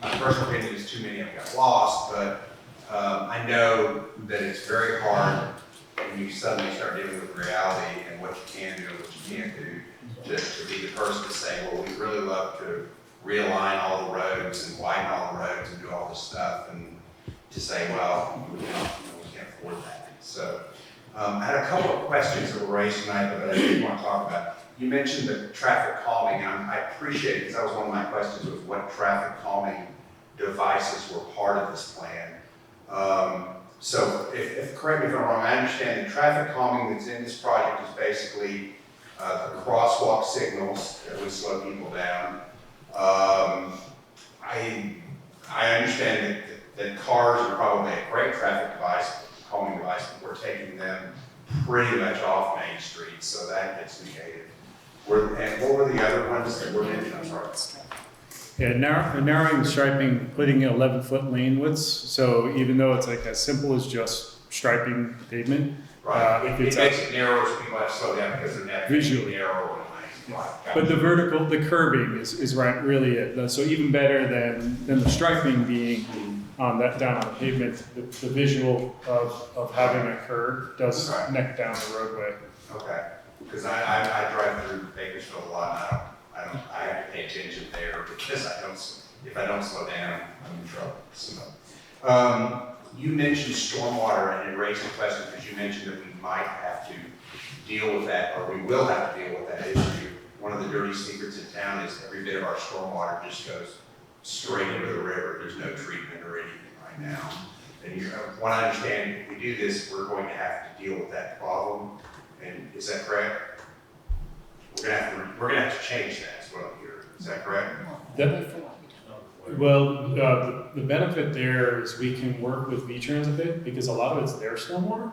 My personal opinion is too many of them got lost, but I know that it's very hard when you suddenly start dealing with reality and what you can do and what you can't do to be the person to say, well, we'd really love to realign all the roads and widen all the roads and do all this stuff, and to say, well, we can't afford that. So I had a couple of questions that were raised tonight that I did want to talk about. You mentioned the traffic calming, and I appreciate it because that was one of my questions, was what traffic calming devices were part of this plan. So correct me if I'm wrong, I understand the traffic calming that's in this project is basically the crosswalk signals that would slow people down. I understand that cars are probably a great traffic device, calming device, but we're taking them pretty much off Main Street, so that gets negated. And what were the other ones that were mentioned? I'm sorry. Yeah, narrowing the striping, putting in 11-foot lane widths. So even though it's like as simple as just striping pavement, Right. if It it's makes it narrower so people have to slow down because they're not visually narrower lanes. But the vertical, the curbing is right, really it. So even better than the striping being on that, down on the pavement, the visual of having a curb does neck down the roadway. Okay, because I drive through Bakersfield a lot, and I have to pay attention there because if I don't slow down, I'm in trouble. So, you mentioned stormwater, and it raised a question because you mentioned that we might have to deal with that, or we will have to deal with that issue. One of the dirty secrets in town is every bit of our stormwater just goes straight into the river. There's no treatment or anything right now. And what I understand, if we do this, we're going to have to deal with that problem. And is that correct? We're gonna have to change that, is what I'm hearing. Is that correct? Well, the benefit there is we can work with V-Trans a bit because a lot of it's their stormwater.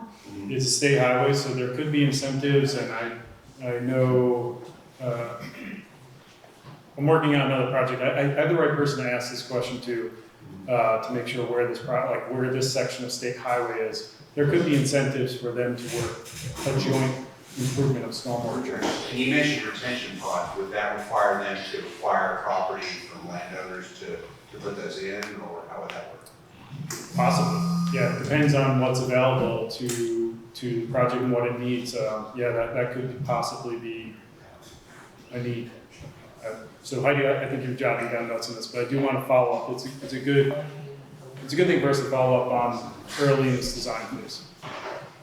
It's a state highway, so there could be incentives, and I know I'm working on another project. I have the right person to ask this question to make sure where where this section of state highway is. There could be incentives for them to work a joint improvement of stormwater drainage. And you mentioned retention ponds. Would that require them to acquire property from landowners to put those in, or how would that work? Possibly, yeah. It depends on what's available to the project and what it needs. Yeah, that could possibly be a need. So Heidi, I think you're jotting down notes on this, but I do want to follow up. It's a good thing for us to follow up on early in this design phase.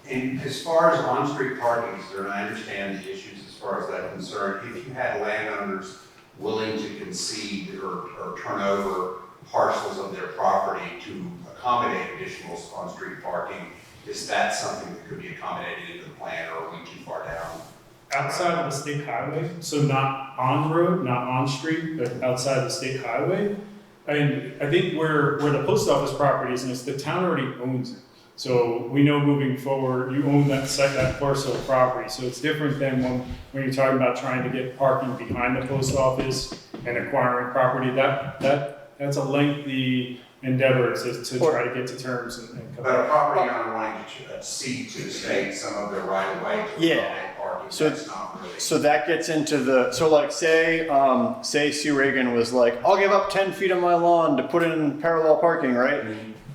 And as far as on-street parking, sir, and I understand the issues as far as that concerned, if you had landowners willing to concede or turn over parcels of their property to accommodate additional on-street parking, is that something that could be accommodated into the plan, or are we too far down? Outside of the state highway, so not on road, not on street, but outside the state highway. And I think where the post office property is, and it's the town already owns it. So we know moving forward, you own that parcel of property. So it's different than when you're talking about trying to get parking behind the post office and acquiring property. That's a lengthy endeavor to try to get to terms and come But a property owner wanting to cede to the state some of their right of way to accommodate parking, that's not really. So that gets into say Sue Reagan was like, I'll give up 10 feet of my lawn to put in parallel parking, right?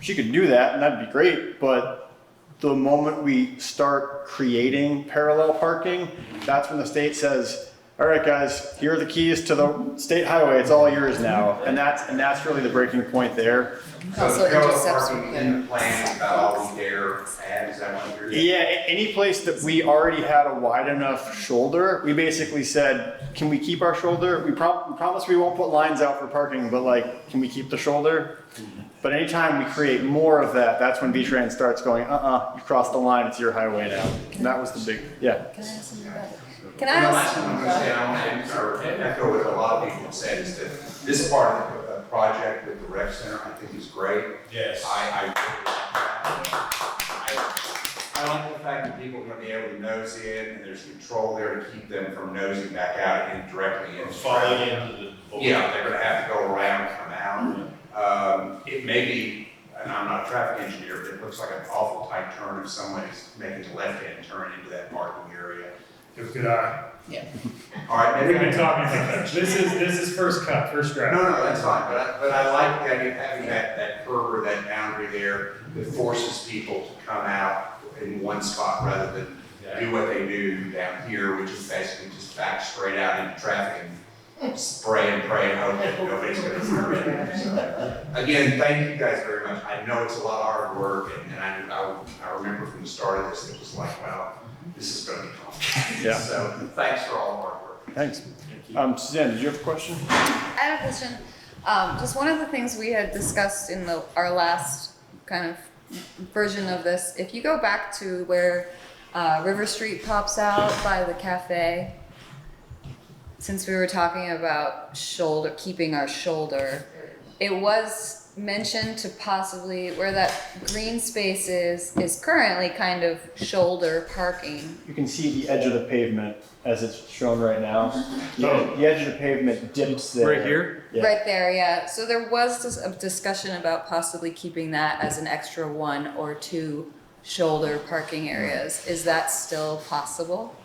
She could do that and that'd be great, but the moment we start creating parallel parking, that's when the state says, all right guys, here are the keys to the state highway, it's all yours now. And that's really the breaking point there. So the parallel parking in the plan about all we dare add, is that what you're saying? Yeah, any place that we already had a wide enough shoulder, we basically said, can we keep our shoulder? We promise we won't put lines out for parking, but like, can we keep the shoulder? But anytime we create more of that, that's when V-Trans starts going, you crossed the line, it's your highway now. And that was the big, yeah. Can I ask something about it? The last thing I'm going to say, I want to echo what a lot of people have said, is that this part of the project with the rec center, I think is great. Yes. I like the fact that people are going to be able to nose in, and there's control there to keep them from nosing back out and directly into Falling into the. Yeah, they're going to have to go around and come out. It may be, and I'm not a traffic engineer, but it looks like an awful tight turn if somebody's making a left-hand turn into that parking area. Have a good eye. Yeah. All right, maybe We've been talking about that. This is first cut, first draft. No, that's fine, but I like the idea of having that curve or that boundary there that forces people to come out in one spot rather than do what they do down here, which is basically just back straight out into traffic and spray and pray and hope that nobody's gonna turn in. So, again, thank you guys very much. I know it's a lot of hard work, and I remember from the start of this, it was like, wow, this is gonna be fun. Yeah. So, thanks for all the hard work. Thanks. Suzanne, did you have a question? I have a question. Just one of the things we had discussed in our last kind of version of this, if you go back to where River Street pops out by the cafe, since we were talking about keeping our shoulder, it was mentioned to possibly where that green space is currently kind of shoulder parking. You can see the edge of the pavement as it's shown right now. The edge of the pavement dips there. Right here? Yeah. Right there, yeah. So there was a discussion about possibly keeping that as an extra 1 or 2 shoulder parking areas. Is that still possible?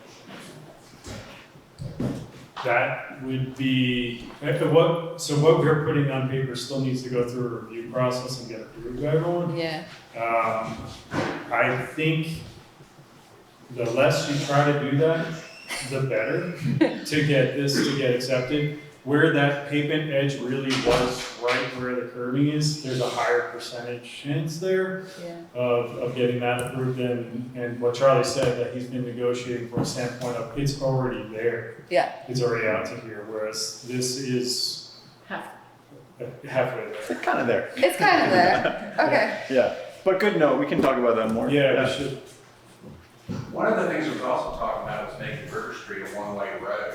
that would be, so what we're putting on paper still needs to go through a review process and get approved by everyone. Yeah. I think the less you try to do that, the better to get accepted. Where that pavement edge really was right where the curving is, there's a higher percentage chance there of getting that approved. And what Charlie said, that he's been negotiating from a standpoint of it's already there. Yeah. It's already out to here, whereas this is halfway there. It's kind of there. It's kind of there. Okay. Yeah, but good note, we can talk about that more. Yeah, we should. One of the things we was also talking about was making River Street a one-way road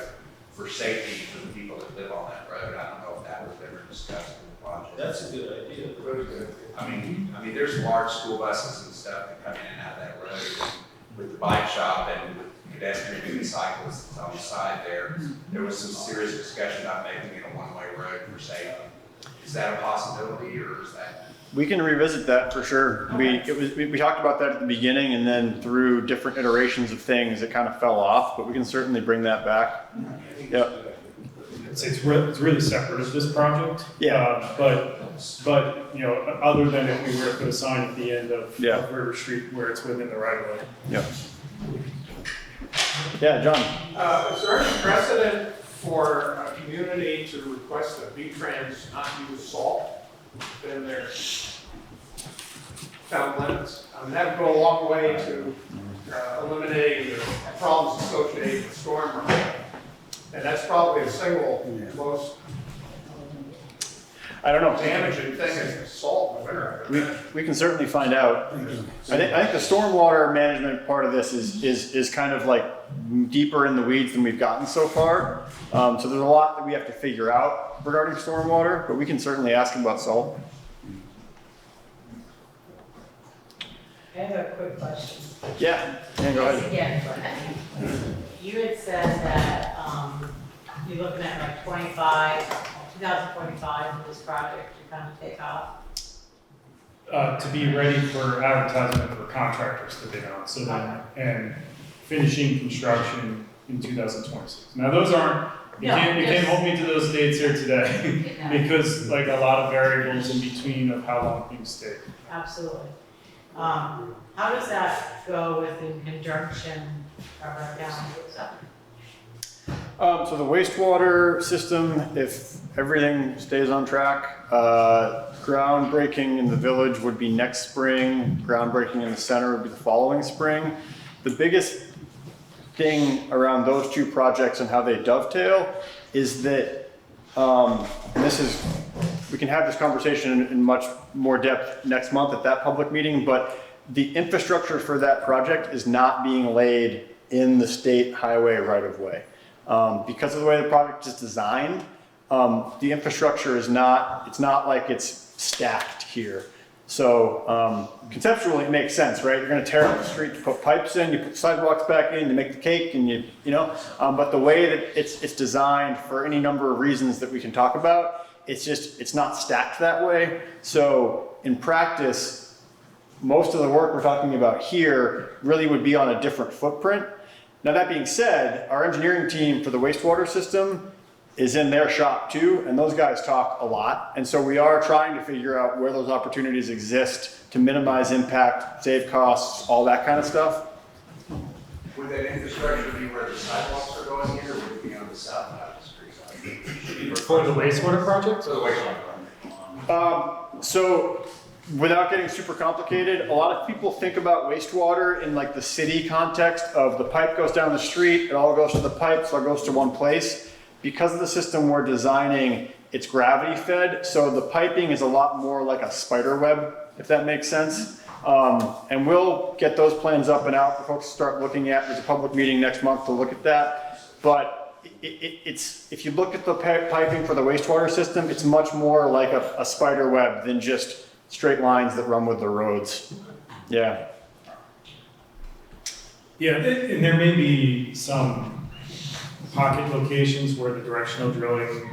for safety for the people that live on that road. I don't know if that was ever discussed in the project. That's a good idea, very good. I mean, there's large school buses and stuff that come in and out of that road. And with the bike shop and with pedestrians and cyclists on the side there was some serious discussion about making it a one-way road for safety. Is that a possibility, or is that? We can revisit that for sure. We talked about that at the beginning, and then through different iterations of things, it kind of fell off, but we can certainly bring that back. Yep. It's really separate of this project. Yeah. But you know, other than if we were to put a sign at the end of River Street where it's within the right of way. Yep. Yeah, John. Is there any precedent for a community to request that V-Trans not use salt within their town limits? I mean, that would go a long way to eliminating the problems associated with storm runoff. And that's probably the single most damaging thing is salt in the winter. We can certainly find out. I think the stormwater management part of this is kind of like deeper in the weeds than we've gotten so far. So there's a lot that we have to figure out regarding stormwater, but we can certainly ask about salt. I have a quick question. Yeah, go ahead. Again, you had said that you're looking at like 2025 for this project to kind of take off. To be ready for advertisement for contractors to bid on, so then, and finishing construction in 2026. Now those aren't, you can't hold me to those dates here today, because like a lot of variables in between of how long things take. Absolutely. How does that go with in conjunction around down? So the wastewater system, if everything stays on track, groundbreaking in the village would be next spring, groundbreaking in the center would be the following spring. The biggest thing around those two projects and how they dovetail is that, and we can have this conversation in much more depth next month at that public meeting, but the infrastructure for that project is not being laid in the state highway right-of-way. Because of the way the project is designed, the infrastructure is it's not like it's stacked here. So conceptually it makes sense, right? You're gonna tear up the street to put pipes in, you put sidewalks back in to make the cake, and but the way that it's designed for any number of reasons that we can talk about, it's not stacked that way. So in practice, most of the work we're talking about here really would be on a different footprint. Now that being said, our engineering team for the wastewater system is in their shop too, and those guys talk a lot. And so we are trying to figure out where those opportunities exist to minimize impact, save costs, all that kind of stuff. Would that infrastructure be where the sidewalks are going in, or would it be on the south side of the street? For the wastewater project? For the wastewater project. So without getting super complicated, a lot of people think about wastewater in like the city context of the pipe goes down the street, it all goes to the pipe, so it goes to one place. Because of the system we're designing, it's gravity fed, so the piping is a lot more like a spider web, if that makes sense. And we'll get those plans up and out for folks to start looking at. There's a public meeting next month to look at that. But if you look at the piping for the wastewater system, it's much more like a spider web than just straight lines that run with the roads. Yeah. Yeah, and there may be some pocket locations where the directional drilling,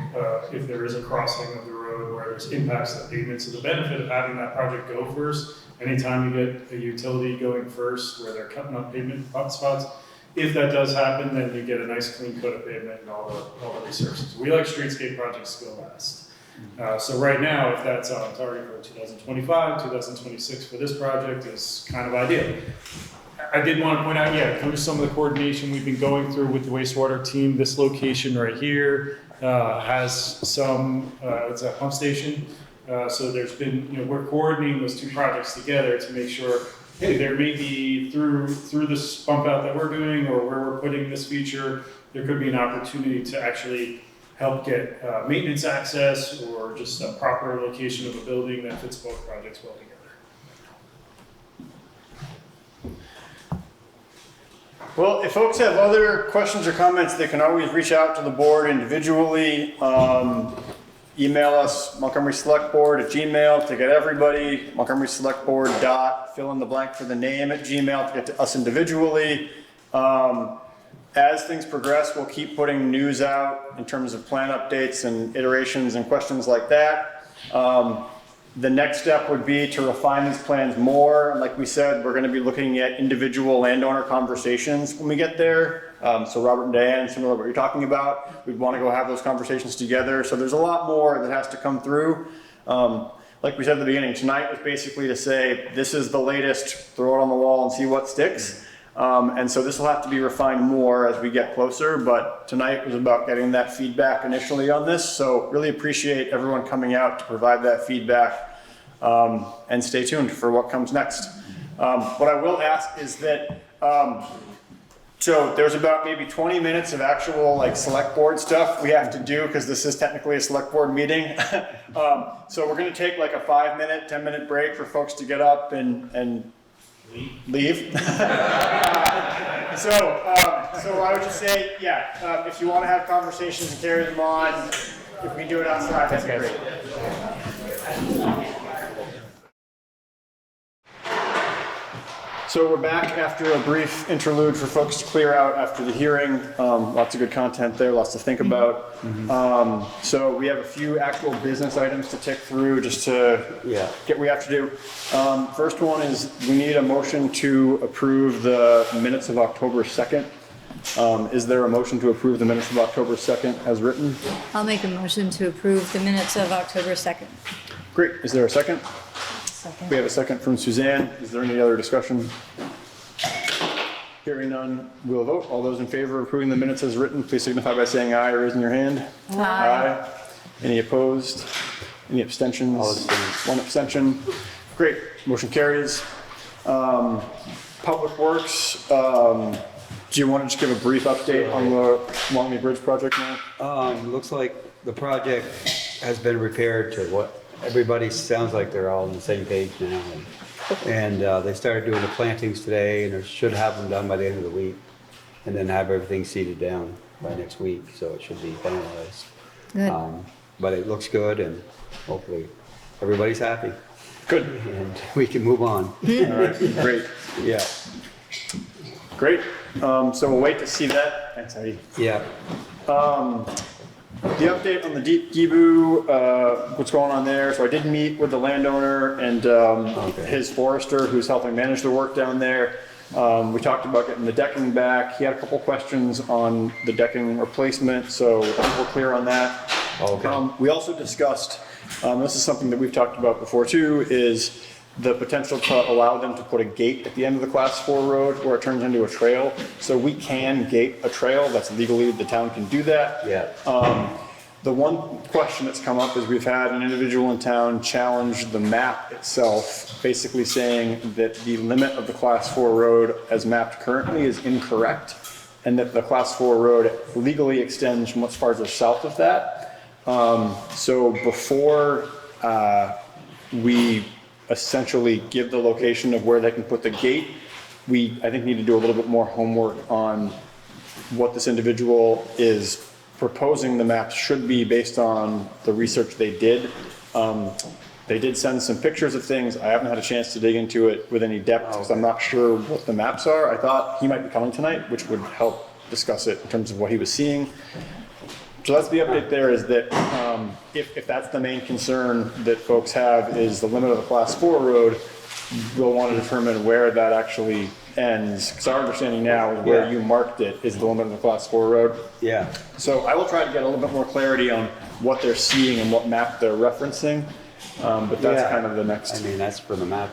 if there is a crossing of the road where there's impacts to the pavement. So the benefit of having that project go first, anytime you get a utility going first where they're cutting up pavement spots, If that does happen, then you get a nice clean coat of pavement and all the resurfaces. We like streetscape projects to go last. So right now, if that's on target for 2025, 2026 for this project is kind of ideal. I did want to point out, through some of the coordination we've been going through with the wastewater team, this location right here has some, it's a pump station. So there's been, we're coordinating those two projects together to make sure, hey, there may be through this bump out that we're doing or where we're putting this feature, there could be an opportunity to actually help get maintenance access or just a proper location of a building that fits both projects well together. Well, if folks have other questions or comments, they can always reach out to the board individually. Email us, Montgomery Selectboard at Gmail to get everybody, Montgomery Selectboard dot fill in the blank for the name at Gmail to get to us individually. As things progress, we'll keep putting news out in terms of plan updates and iterations and questions like that. The next step would be to refine these plans more. And like we said, we're going to be looking at individual landowner conversations when we get there. So Robert and Diane, similar to what you're talking about, we'd want to go have those conversations together. So there's a lot more that has to come through. Like we said at the beginning, tonight was basically to say, this is the latest, throw it on the wall and see what sticks. And so this will have to be refined more as we get closer, but tonight was about getting that feedback initially on this. So really appreciate everyone coming out to provide that feedback, and stay tuned for what comes next. What I will ask is that, so there's about maybe 20 minutes of actual like select board stuff we have to do because this is technically a select board meeting. So we're gonna take like a 5-minute, 10-minute break for folks to get up and leave. So I would just say, if you want to have conversations and carry them on, if we can do it outside, that'd be great. So we're back after a brief interlude for folks to clear out after the hearing. Lots of good content there, lots to think about. So we have a few actual business items to tick through just to get what we have to do. First one is we need a motion to approve the minutes of October 2nd. Is there a motion to approve the minutes of October 2nd as written? I'll make a motion to approve the minutes of October 2nd. Great. Is there a second? Second. We have a second from Suzanne. Is there any other discussion? Hearing none, we'll vote. All those in favor of approving the minutes as written, please signify by saying aye or raising your hand. Aye. Any opposed? Any abstentions? One abstention. Great. Motion carries. Public Works, do you want to just give a brief update on the Longmead Bridge project now? Looks like the project has been repaired to what everybody sounds like they're all on the same page now. And they started doing the plantings today and they should have them done by the end of the week. And then have everything seeded down by next week, so it should be finalized. Good. But it looks good and hopefully everybody's happy. Good. And we can move on. All right, great. Yeah. Great. So we'll wait to see that. Thanks, Heidi. Yeah. The update on the Deep Gibu, what's going on there. So I did meet with the landowner and his forester who's helping manage the work down there. We talked about getting the decking back. He had a couple questions on the decking replacement, so I think we're clear on that. Okay. We also discussed, this is something that we've talked about before too, is the potential to allow them to put a gate at the end of the Class 4 road where it turns into a trail. So we can gate a trail, that's legally, the town can do that. Yeah. The one question that's come up is we've had an individual in town challenge the map itself, basically saying that the limit of the Class 4 road as mapped currently is incorrect, and that the Class 4 road legally extends much farther south of that. So before we essentially give the location of where they can put the gate, we, I think, need to do a little bit more homework on what this individual is proposing the maps should be based on the research they did. They did send some pictures of things. I haven't had a chance to dig into it with any depth because I'm not sure what the maps are. I thought he might be coming tonight, which would help discuss it in terms of what he was seeing. So that's the update there, is that if that's the main concern that folks have is the limit of the Class 4 road, we'll want to determine where that actually ends, because our understanding now is where Yeah. you marked it is the limit of the class 4 road. Yeah. So I will try to get a little bit more clarity on what they're seeing and what map they're referencing, but that's Yeah. kind of the next. I mean, that's for the map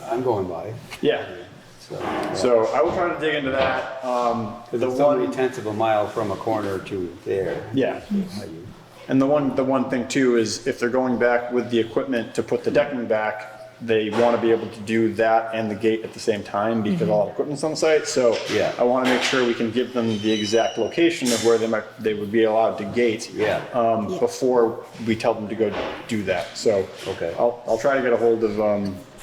I'm going by. Yeah. So I will try to dig into that. Because it's only 1/10 of a mile from a corner to there. Yeah. And the one thing too is if they're going back with the equipment to put the decking back, they want to be able to do that and the gate at the same time because all the equipment's on site. So Yeah. I want to make sure we can give them the exact location of where they would be allowed to gate. Before we tell them to go do that. So okay. I'll try to get a hold of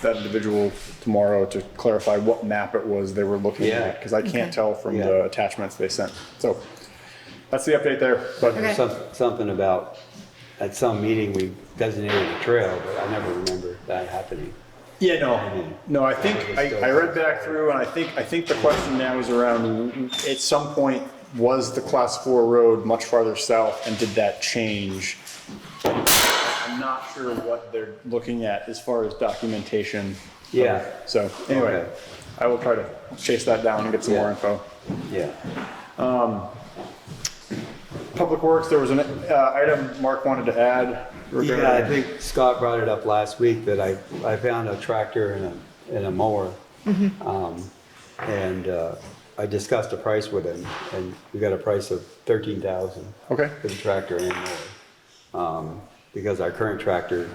that individual tomorrow to clarify what map it was they were looking at, because I can't tell from the attachments they sent. So that's the update there. But There's something about, at some meeting, we designated a trail, but I never remember that happening. Yeah, no, I think, I read back through, and I think the question now is around, at some point, was the class 4 road much farther south, and did that change? I'm not sure what they're looking at as far as documentation. Yeah. So, anyway, Okay. I will try to chase that down and get some more info. Yeah. Public Works, there was an item Mark wanted to add regarding. Yeah, I think Scott brought it up last week that I found a tractor and a mower. And I discussed a price with him, and we got a price of $13,000. Okay. For the tractor and mower. Because our current tractor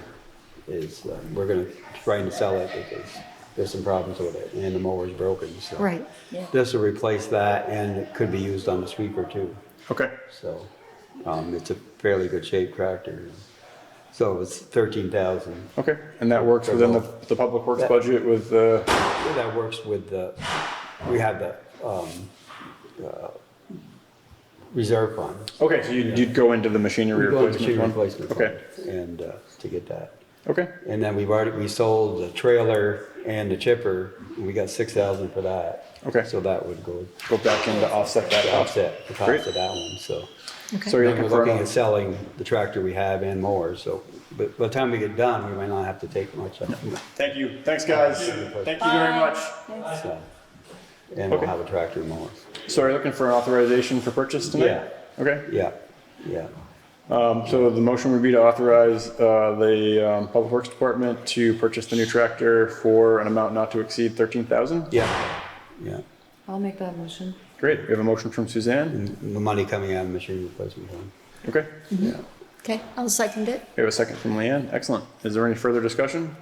is, we're trying to sell it because there's some problems with it, and the mower's broken, so. Right, yeah. This will replace that, and it could be used on the sweeper too. Okay. So, it's a fairly good shape tractor. So it was 13,000. Okay, and that works within the Public Works budget with the? That works with we have the reserve fund. Okay, so you'd go into the machinery replacement fund? Okay. And to get that. Okay. And then we sold the trailer and the chipper, and we got 6,000 for that. Okay. So that would go back in to offset that cost. Offset the cost of that one, so. Okay. So you're Then looking we're for looking at selling the tractor we have and more, so, but by the time we get done, we might not have to take much of it. Thank you. Thanks, guys. Thank you very much. So, and we'll have a tractor and more. So are you looking for an authorization for purchase tonight? Yeah. Okay. Yeah. So the motion would be to authorize the Public Works Department to purchase the new tractor for an amount not to exceed 13,000? Yeah. I'll make that motion. Great. We have a motion from Suzanne. And the money coming out of the machine replacement fund. Okay. Yeah. Okay, I'll second it. We have a second from Leanne. Excellent. Is there any further discussion?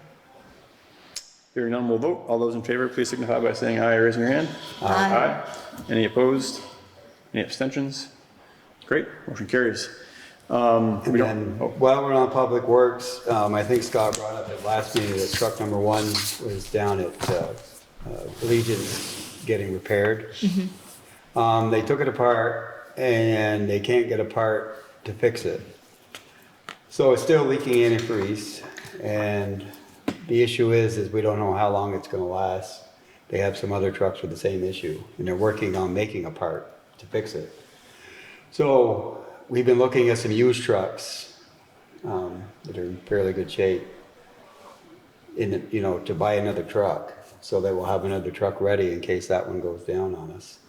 Hearing none, we'll vote. All those in favor, please signify by saying aye or raising your hand. Aye. Any opposed? Any abstentions? Great. Motion carries. And then, while we're on Public Works, I think Scott brought up at last meeting that truck number 1 was down at Legion's getting repaired. They took it apart and they can't get a part to fix it. So it's still leaking antifreeze, and the issue is we don't know how long it's gonna last. They have some other trucks with the same issue, and they're working on making a part to fix it. So we've been looking at some used trucks that are in fairly good shape to buy another truck, so that we'll have another truck ready in case that one goes down on us.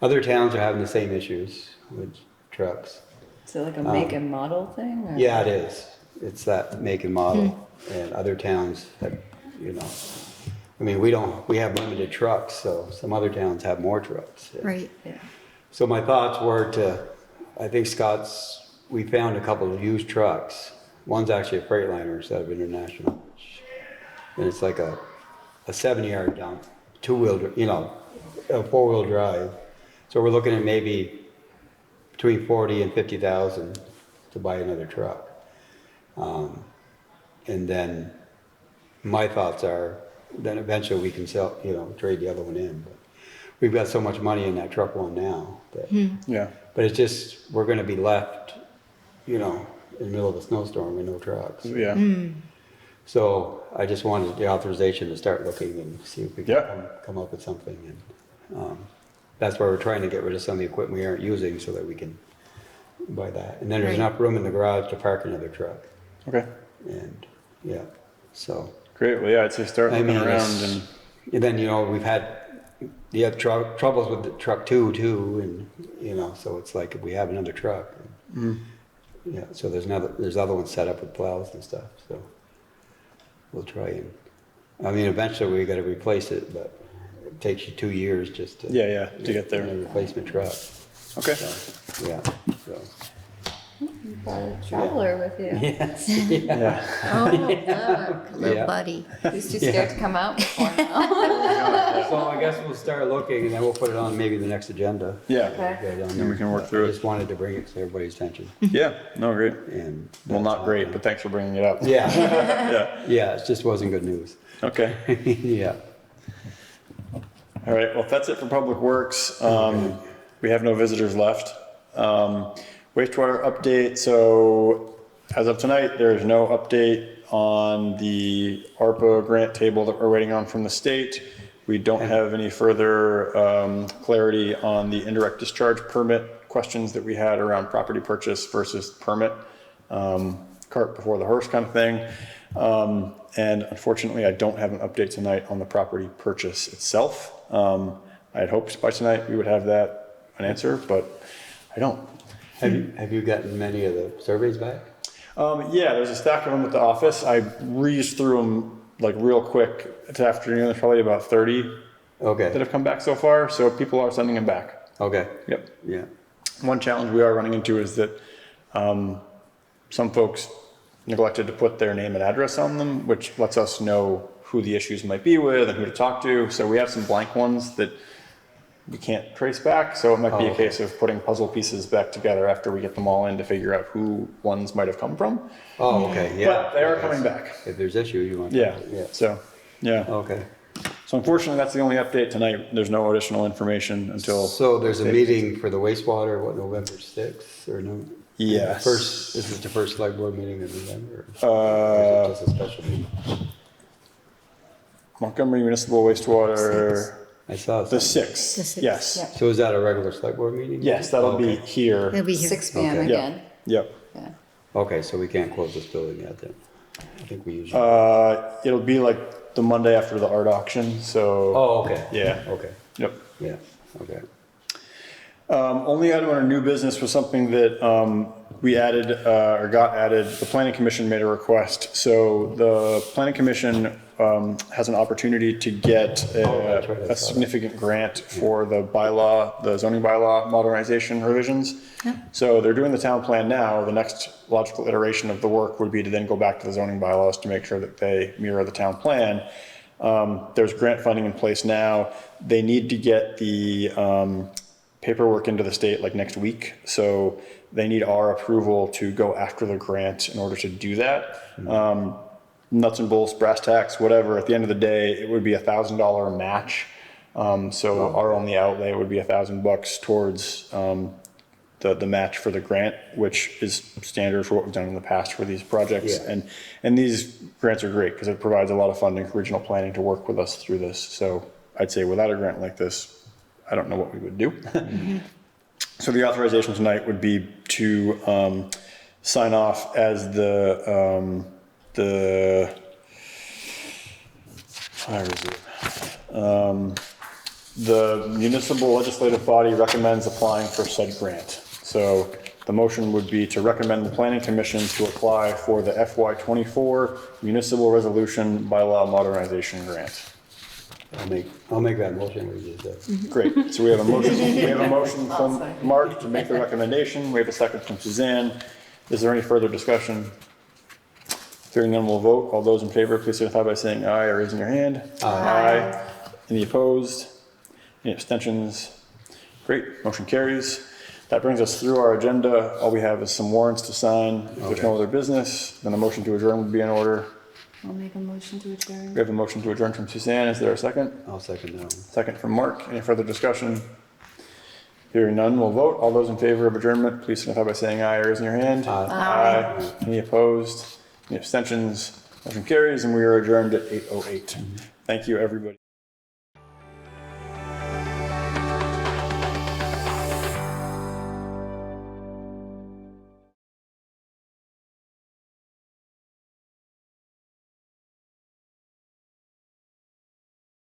Other towns are having the same issues with trucks. Is it like a make and model thing? Or? Yeah, it is. It's that make and model. And other towns have, I mean, we have limited trucks, so some other towns have more trucks. Right, yeah. So my thoughts were I think we found a couple of used trucks. One's actually a Freightliner instead of International. And it's like a 7-yard dump, a 4-wheel drive. So we're looking at maybe between 40 and 50,000 to buy another truck. And then my thoughts are, then eventually we can sell, trade the other one in. But we've got so much money in that truck one now that, yeah. But it's just, we're gonna be left, in the middle of a snowstorm with no trucks. Yeah. So I just wanted the authorization to start looking and see if we can come up with something. And that's why we're trying to get rid of some of the equipment we aren't using so that we can buy that. And then there's enough room in the garage to park another truck. Okay. And so. Great, well, yeah, I'd say start looking around and then, you know, we've had, you have troubles with the truck too, and, you know, so it's like if we have another truck. Yeah, so there's other ones set up with plows and stuff, so we'll try and, I mean, eventually we gotta replace it, but it takes you 2 years just to. to get there. A replacement truck. Okay. So, yeah, so. You brought a traveler with you. Yes, yeah. Oh, look, little Yeah. buddy. Who's too scared to come out before now? So I guess we'll start looking and then we'll put it on maybe the next agenda. Yeah. Get it on Then there. we can work through I it. just wanted to bring it to everybody's attention. Yeah, no, great. And Well, not great, but thanks for bringing it up. Yeah. Yeah. Yeah, it just wasn't good news. Okay. Yeah. All right, well, if that's it for Public Works, we have no visitors left. Wastewater update, so as of tonight, there is no update on the ARPA grant table that we're waiting on from the state. We don't have any further clarity on the indirect discharge permit questions that we had around property purchase versus permit, cart before the horse kind of thing. And unfortunately, I don't have an update tonight on the property purchase itself. I had hoped by tonight we would have an answer, but I don't. Have you gotten many of the surveys back? Yeah, there's a stack of them at the office. I breezed through them like real quick this afternoon. There's probably about 30 that have come back so far. So people are sending them back. Okay. Yep. Yeah. One challenge we are running into is that some folks neglected to put their name and address on them, which lets us know who the issues might be with and who to talk to. So we have some blank ones that we can't trace back. So it might be a case of putting puzzle pieces back together after we get them all in to figure out who ones might have come from. Oh, okay, yeah. But they are coming back. If there's issues, you want to. Yeah. So, yeah. Okay. So unfortunately, that's the only update tonight. There's no additional information until. So there's a meeting for the wastewater, what, November 6th or no? Yes. This is the first select board meeting in November? Or is it just a special meeting? Montgomery Municipal Wastewater. I saw the 6th. Yes. Yeah. So is that a regular select board meeting? Yes, that'll be here. It'll be here. 6 p.m. Okay. again. Yep. Yeah. Okay, so we can't close this building yet then? I think we usually. It'll be like the Monday after the art auction, so. Oh, okay. Yeah. Okay. Yep. Yeah, okay. Only item under new business was something that we added or got added. The Planning Commission made a request. So the Planning Commission has an opportunity to get a significant grant for the zoning bylaw modernization revisions. Yeah. So they're doing the town plan now. The next logical iteration of the work would be to then go back to the zoning bylaws to make sure that they mirror the town plan. There's grant funding in place now. They need to get the paperwork into the state like next week. So they need our approval to go after the grant in order to do that. Nuts and bolts, brass tacks, whatever. At the end of the day, it would be $1,000 match. So our only outlay would be $1,000 towards the match for the grant, which is standard for what we've done in the past for these projects. Yeah. And these grants are great because it provides a lot of funding for regional planning to work with us through this. So I'd say without a grant like this, I don't know what we would do. So the authorization tonight would be to sign off as where is it? The municipal legislative body recommends applying for said grant. So the motion would be to recommend the Planning Commission to apply for the FY24 Municipal Resolution Bylaw Modernization Grant. I'll make that motion we just did. Great. So we have a motion from Mark to make the recommendation. We have a second from Suzanne. Is there any further discussion? Hearing none, we'll vote. All those in favor, please signify by saying aye or raising your hand. Aye. Any opposed? Any abstentions? Great. Motion carries. That brings us through our agenda. All we have is some warrants to sign. If there's no other business, then a motion to adjourn would be in order. I'll make a motion to adjourn. We have a motion to adjourn from Suzanne. Is there a second? I'll second that one. Second from Mark. Any further discussion? Hearing none, we'll vote. All those in favor of adjournment, please signify by saying aye or raising your hand. Aye. Any opposed? Any abstentions? Motion carries, and we are adjourned at 8:08. Thank you, everybody.